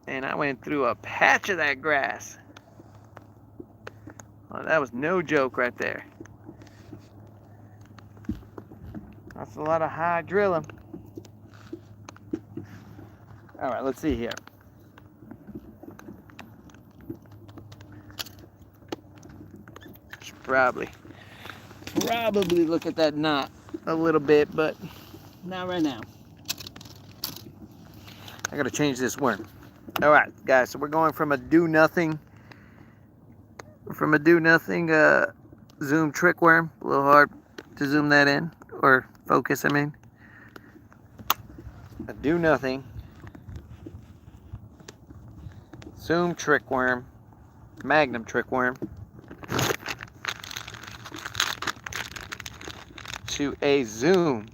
And I went through a patch of that grass. Oh, that was no joke right there. That's a lot of high drilling. All right, let's see here. Should probably look at that knot a little bit, but not right now. I gotta change this worm. All right, guys, so we're going from a do-nothing zoom trick worm. A little hard to zoom that in, or focus, I mean. A do-nothing zoom trick worm, magnum trick worm, to a zoom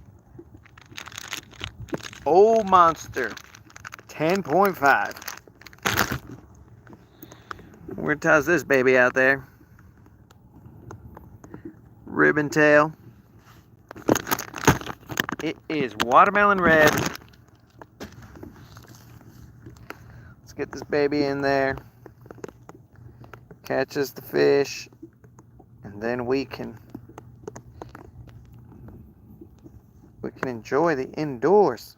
old monster 10.5. We're gonna toss this baby out there. Ribbon tail. It is watermelon red. Let's get this baby in there. Catches the fish, and then we can enjoy the indoors.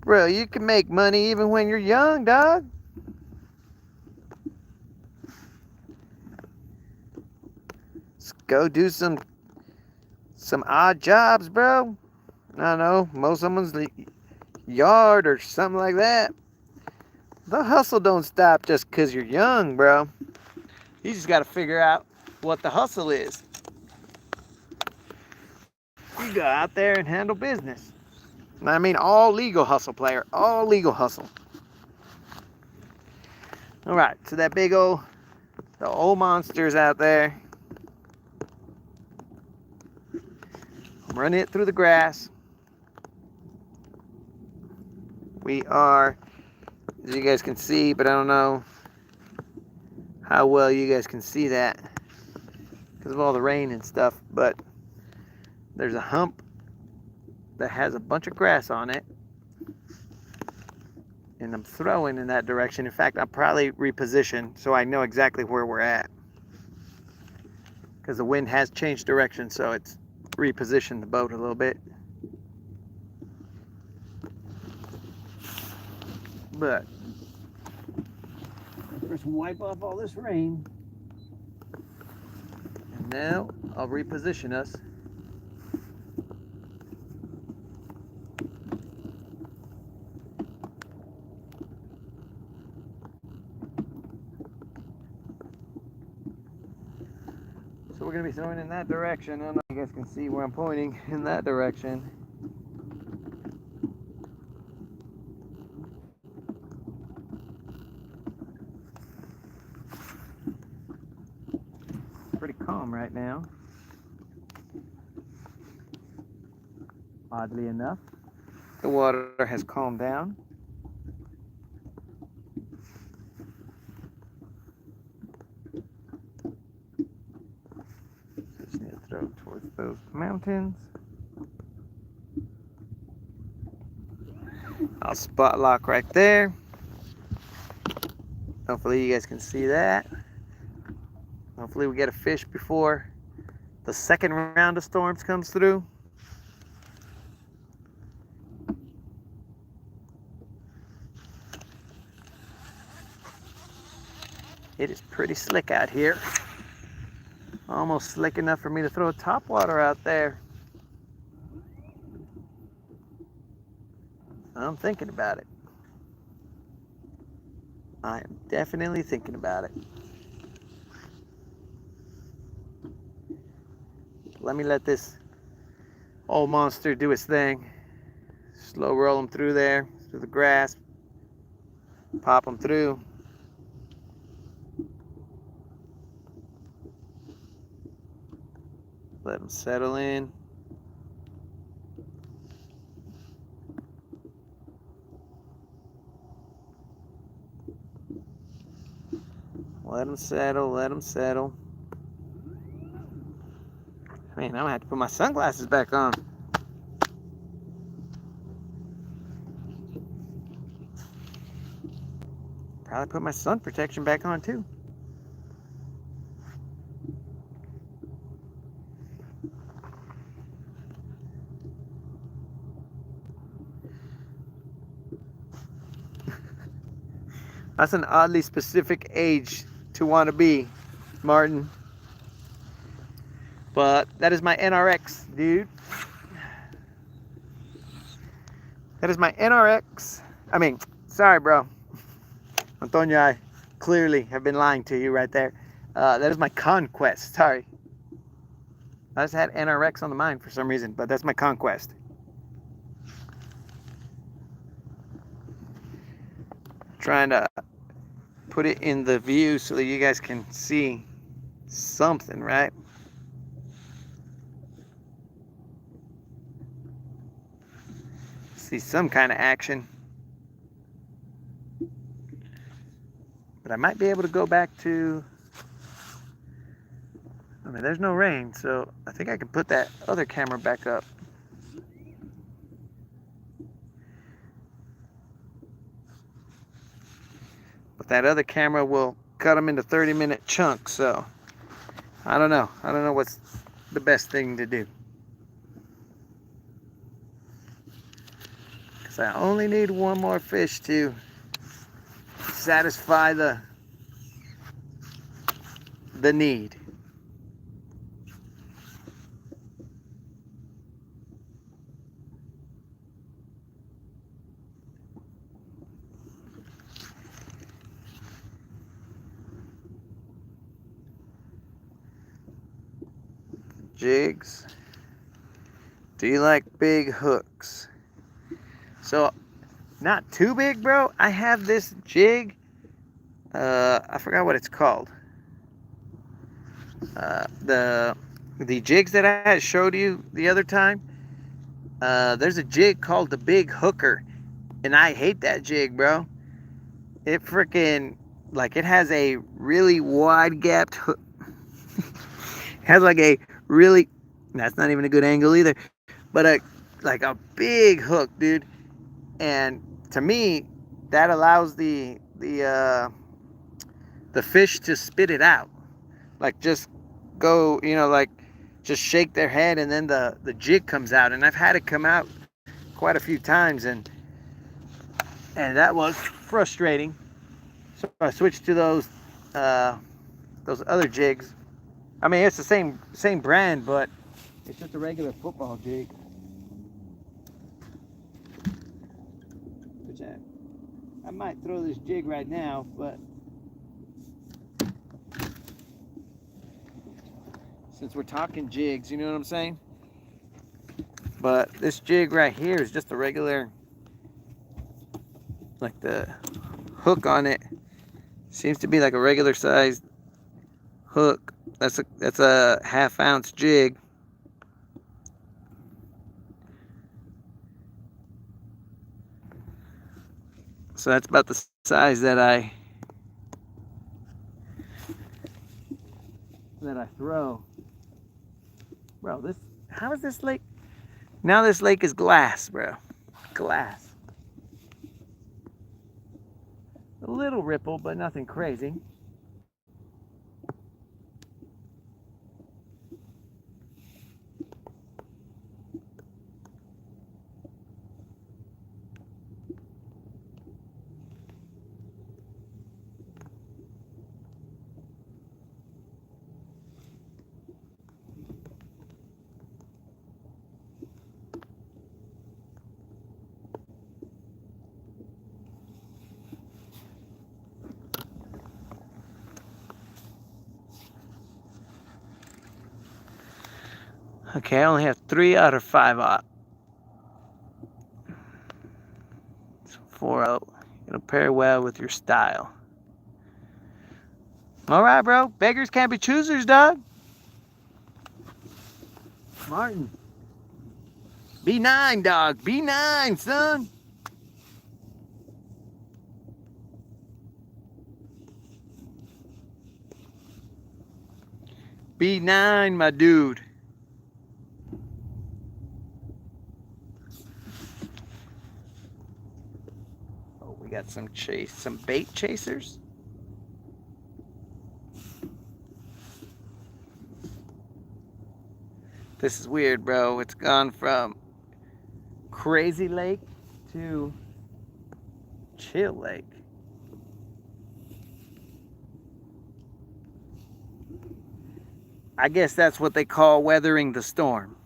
Bro, you can make money even when you're young, dog. Let's go do some odd jobs, bro. I don't know, mow someone's yard or something like that. The hustle don't stop just because you're young, bro. You just got to figure out what the hustle is. You go out there and handle business. I mean, all legal hustle, player. All legal hustle. All right, so that the old monster's out there. I'm running it through the grass. We are, as you guys can see, but I don't know how well you guys can see that because of all the rain and stuff, but there's a hump that has a bunch of grass on it, and I'm throwing in that direction. In fact, I'll probably reposition so I know exactly where we're at, because the wind has changed direction, so it's repositioned the boat a little bit. But first wipe off all this rain, and now I'll reposition us. So we're going to be throwing in that direction. I don't know if you guys can see where I'm pointing, in that direction. Pretty calm right now, oddly enough. The water has calmed down. Just need to throw towards those mountains. I'll spot lock right there. Hopefully you guys can see that. Hopefully we get a fish before the second round of storms comes through. It is pretty slick out here. Almost slick enough for me to throw a topwater out there. I'm thinking about it. I am definitely thinking about it. Let me let this old monster do his thing. Slow roll him through there, through the grass. Pop him through. Let him settle in. Let him settle, let him settle. Man, I'm gonna have to put my sunglasses back on. Probably put my sun protection back on too. That's an oddly specific age to want to be, Martin. But that is my NRX, dude. That is my NRX. I mean, sorry, bro. Antonio, I clearly have been lying to you right there. That is my Conquest. Sorry. I just had NRX on the mind for some reason, but that's my Conquest. Trying to put it in the view so that you guys can see something, right? See some kind of action. But I might be able to go back to... I mean, there's no rain, so I think I can put that other camera back up. But that other camera will cut them into 30-minute chunks, so I don't know. I don't know what's the best thing to do. Because I only need one more fish to satisfy the need. Jigs. Do you like big hooks? So, not too big, bro. I have this jig. I forgot what it's called. The jigs that I had showed you the other time. There's a jig called the Big Hooker, and I hate that jig, bro. It freaking, like, it has a really wide gapped hook. It has like a really, that's not even a good angle either, but like a big hook, dude. And to me, that allows the fish to spit it out. Like, just go, you know, like, just shake their head and then the jig comes out. And I've had it come out quite a few times, and that was frustrating. So I switched to those other jigs. I mean, it's the same brand, but it's just a regular football jig. Which I might throw this jig right now, but since we're talking jigs, you know what I'm saying? But this jig right here is just a regular, like, the hook on it seems to be like a regular sized hook. That's a half-ounce jig. So that's about the size that I throw. Bro, how is this lake? Now this lake is glass, bro. Glass. A little ripple, but nothing crazy. Okay, I only have 3 out of 5 out. So 4 out. It'll pair well with your style. Alright, bro. Beggars can't be choosers, dog. Martin. B9, dog. B9, son. B9, my dude. Oh, we got some bait chasers. This is weird, bro. It's gone from Crazy Lake to Chill Lake. I guess that's what they call weathering the storm.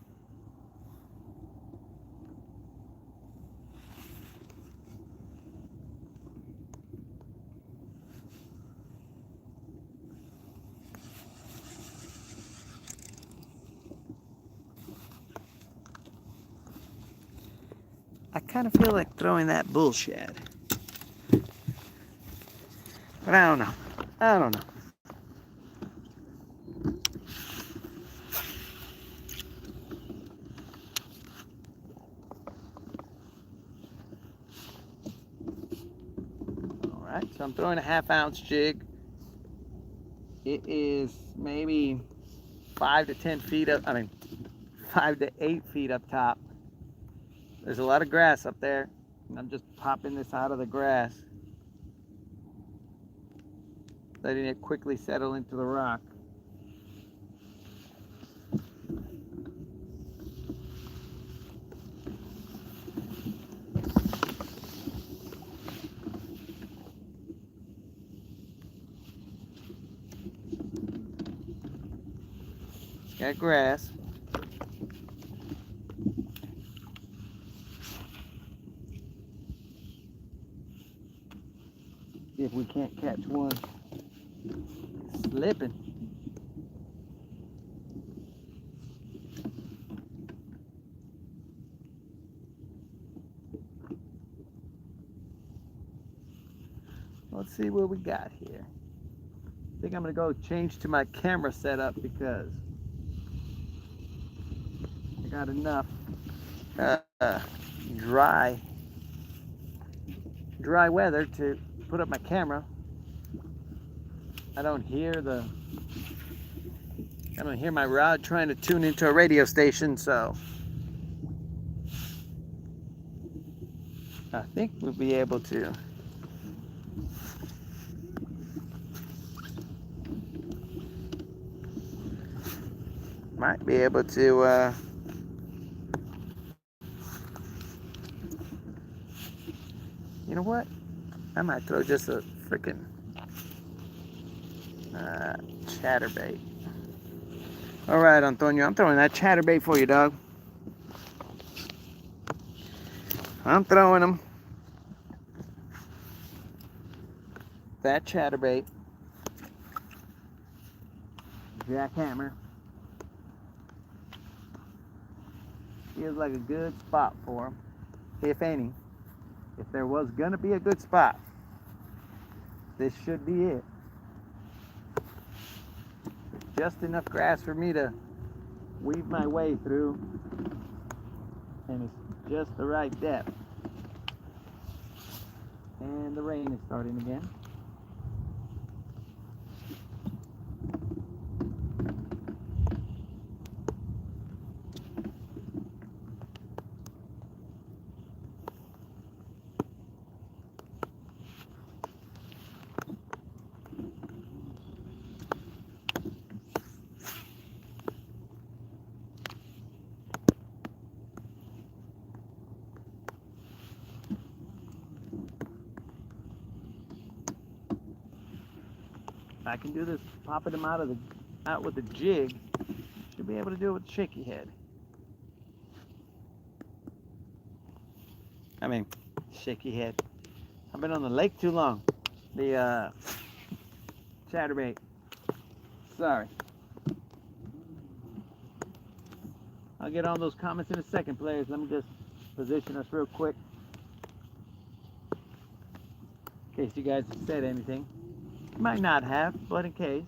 I kind of feel like throwing that bull shad. But I don't know. I don't know. Alright, so I'm throwing a 1/2 ounce jig. It is maybe 5 to 10 feet up, 5 to 8 feet up top. There's a lot of grass up there, and I'm just popping this out of the grass, letting it quickly settle into the rock. It's got grass. See if we can't catch one slipping. Let's see what we got here. I think I'm gonna go change to my camera setup because I got enough dry weather to put up my camera. I don't hear my rod trying to tune into a radio station, so I think we'll be able to might be able to you know what? I might throw just a freaking chatterbait. All right, Antonio, I'm throwing that chatterbait for you, dog. I'm throwing them. That chatterbait. Jackhammer. Feels like a good spot for them, if any. If there was gonna be a good spot, this should be it. Just enough grass for me to weave my way through, and it's just the right depth. And the rain is starting again. I can do this, popping them out with the jig. Should be able to do it with the shaky head. Shaky head. I've been on the lake too long. The chatterbait. Sorry. I'll get on those comments in a second, players. Let me just position us real quick, in case you guys have said anything. Might not have, but in case.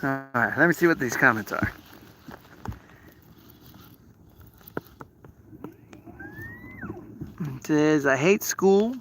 Alright, let me see what these comments are. It says, I hate school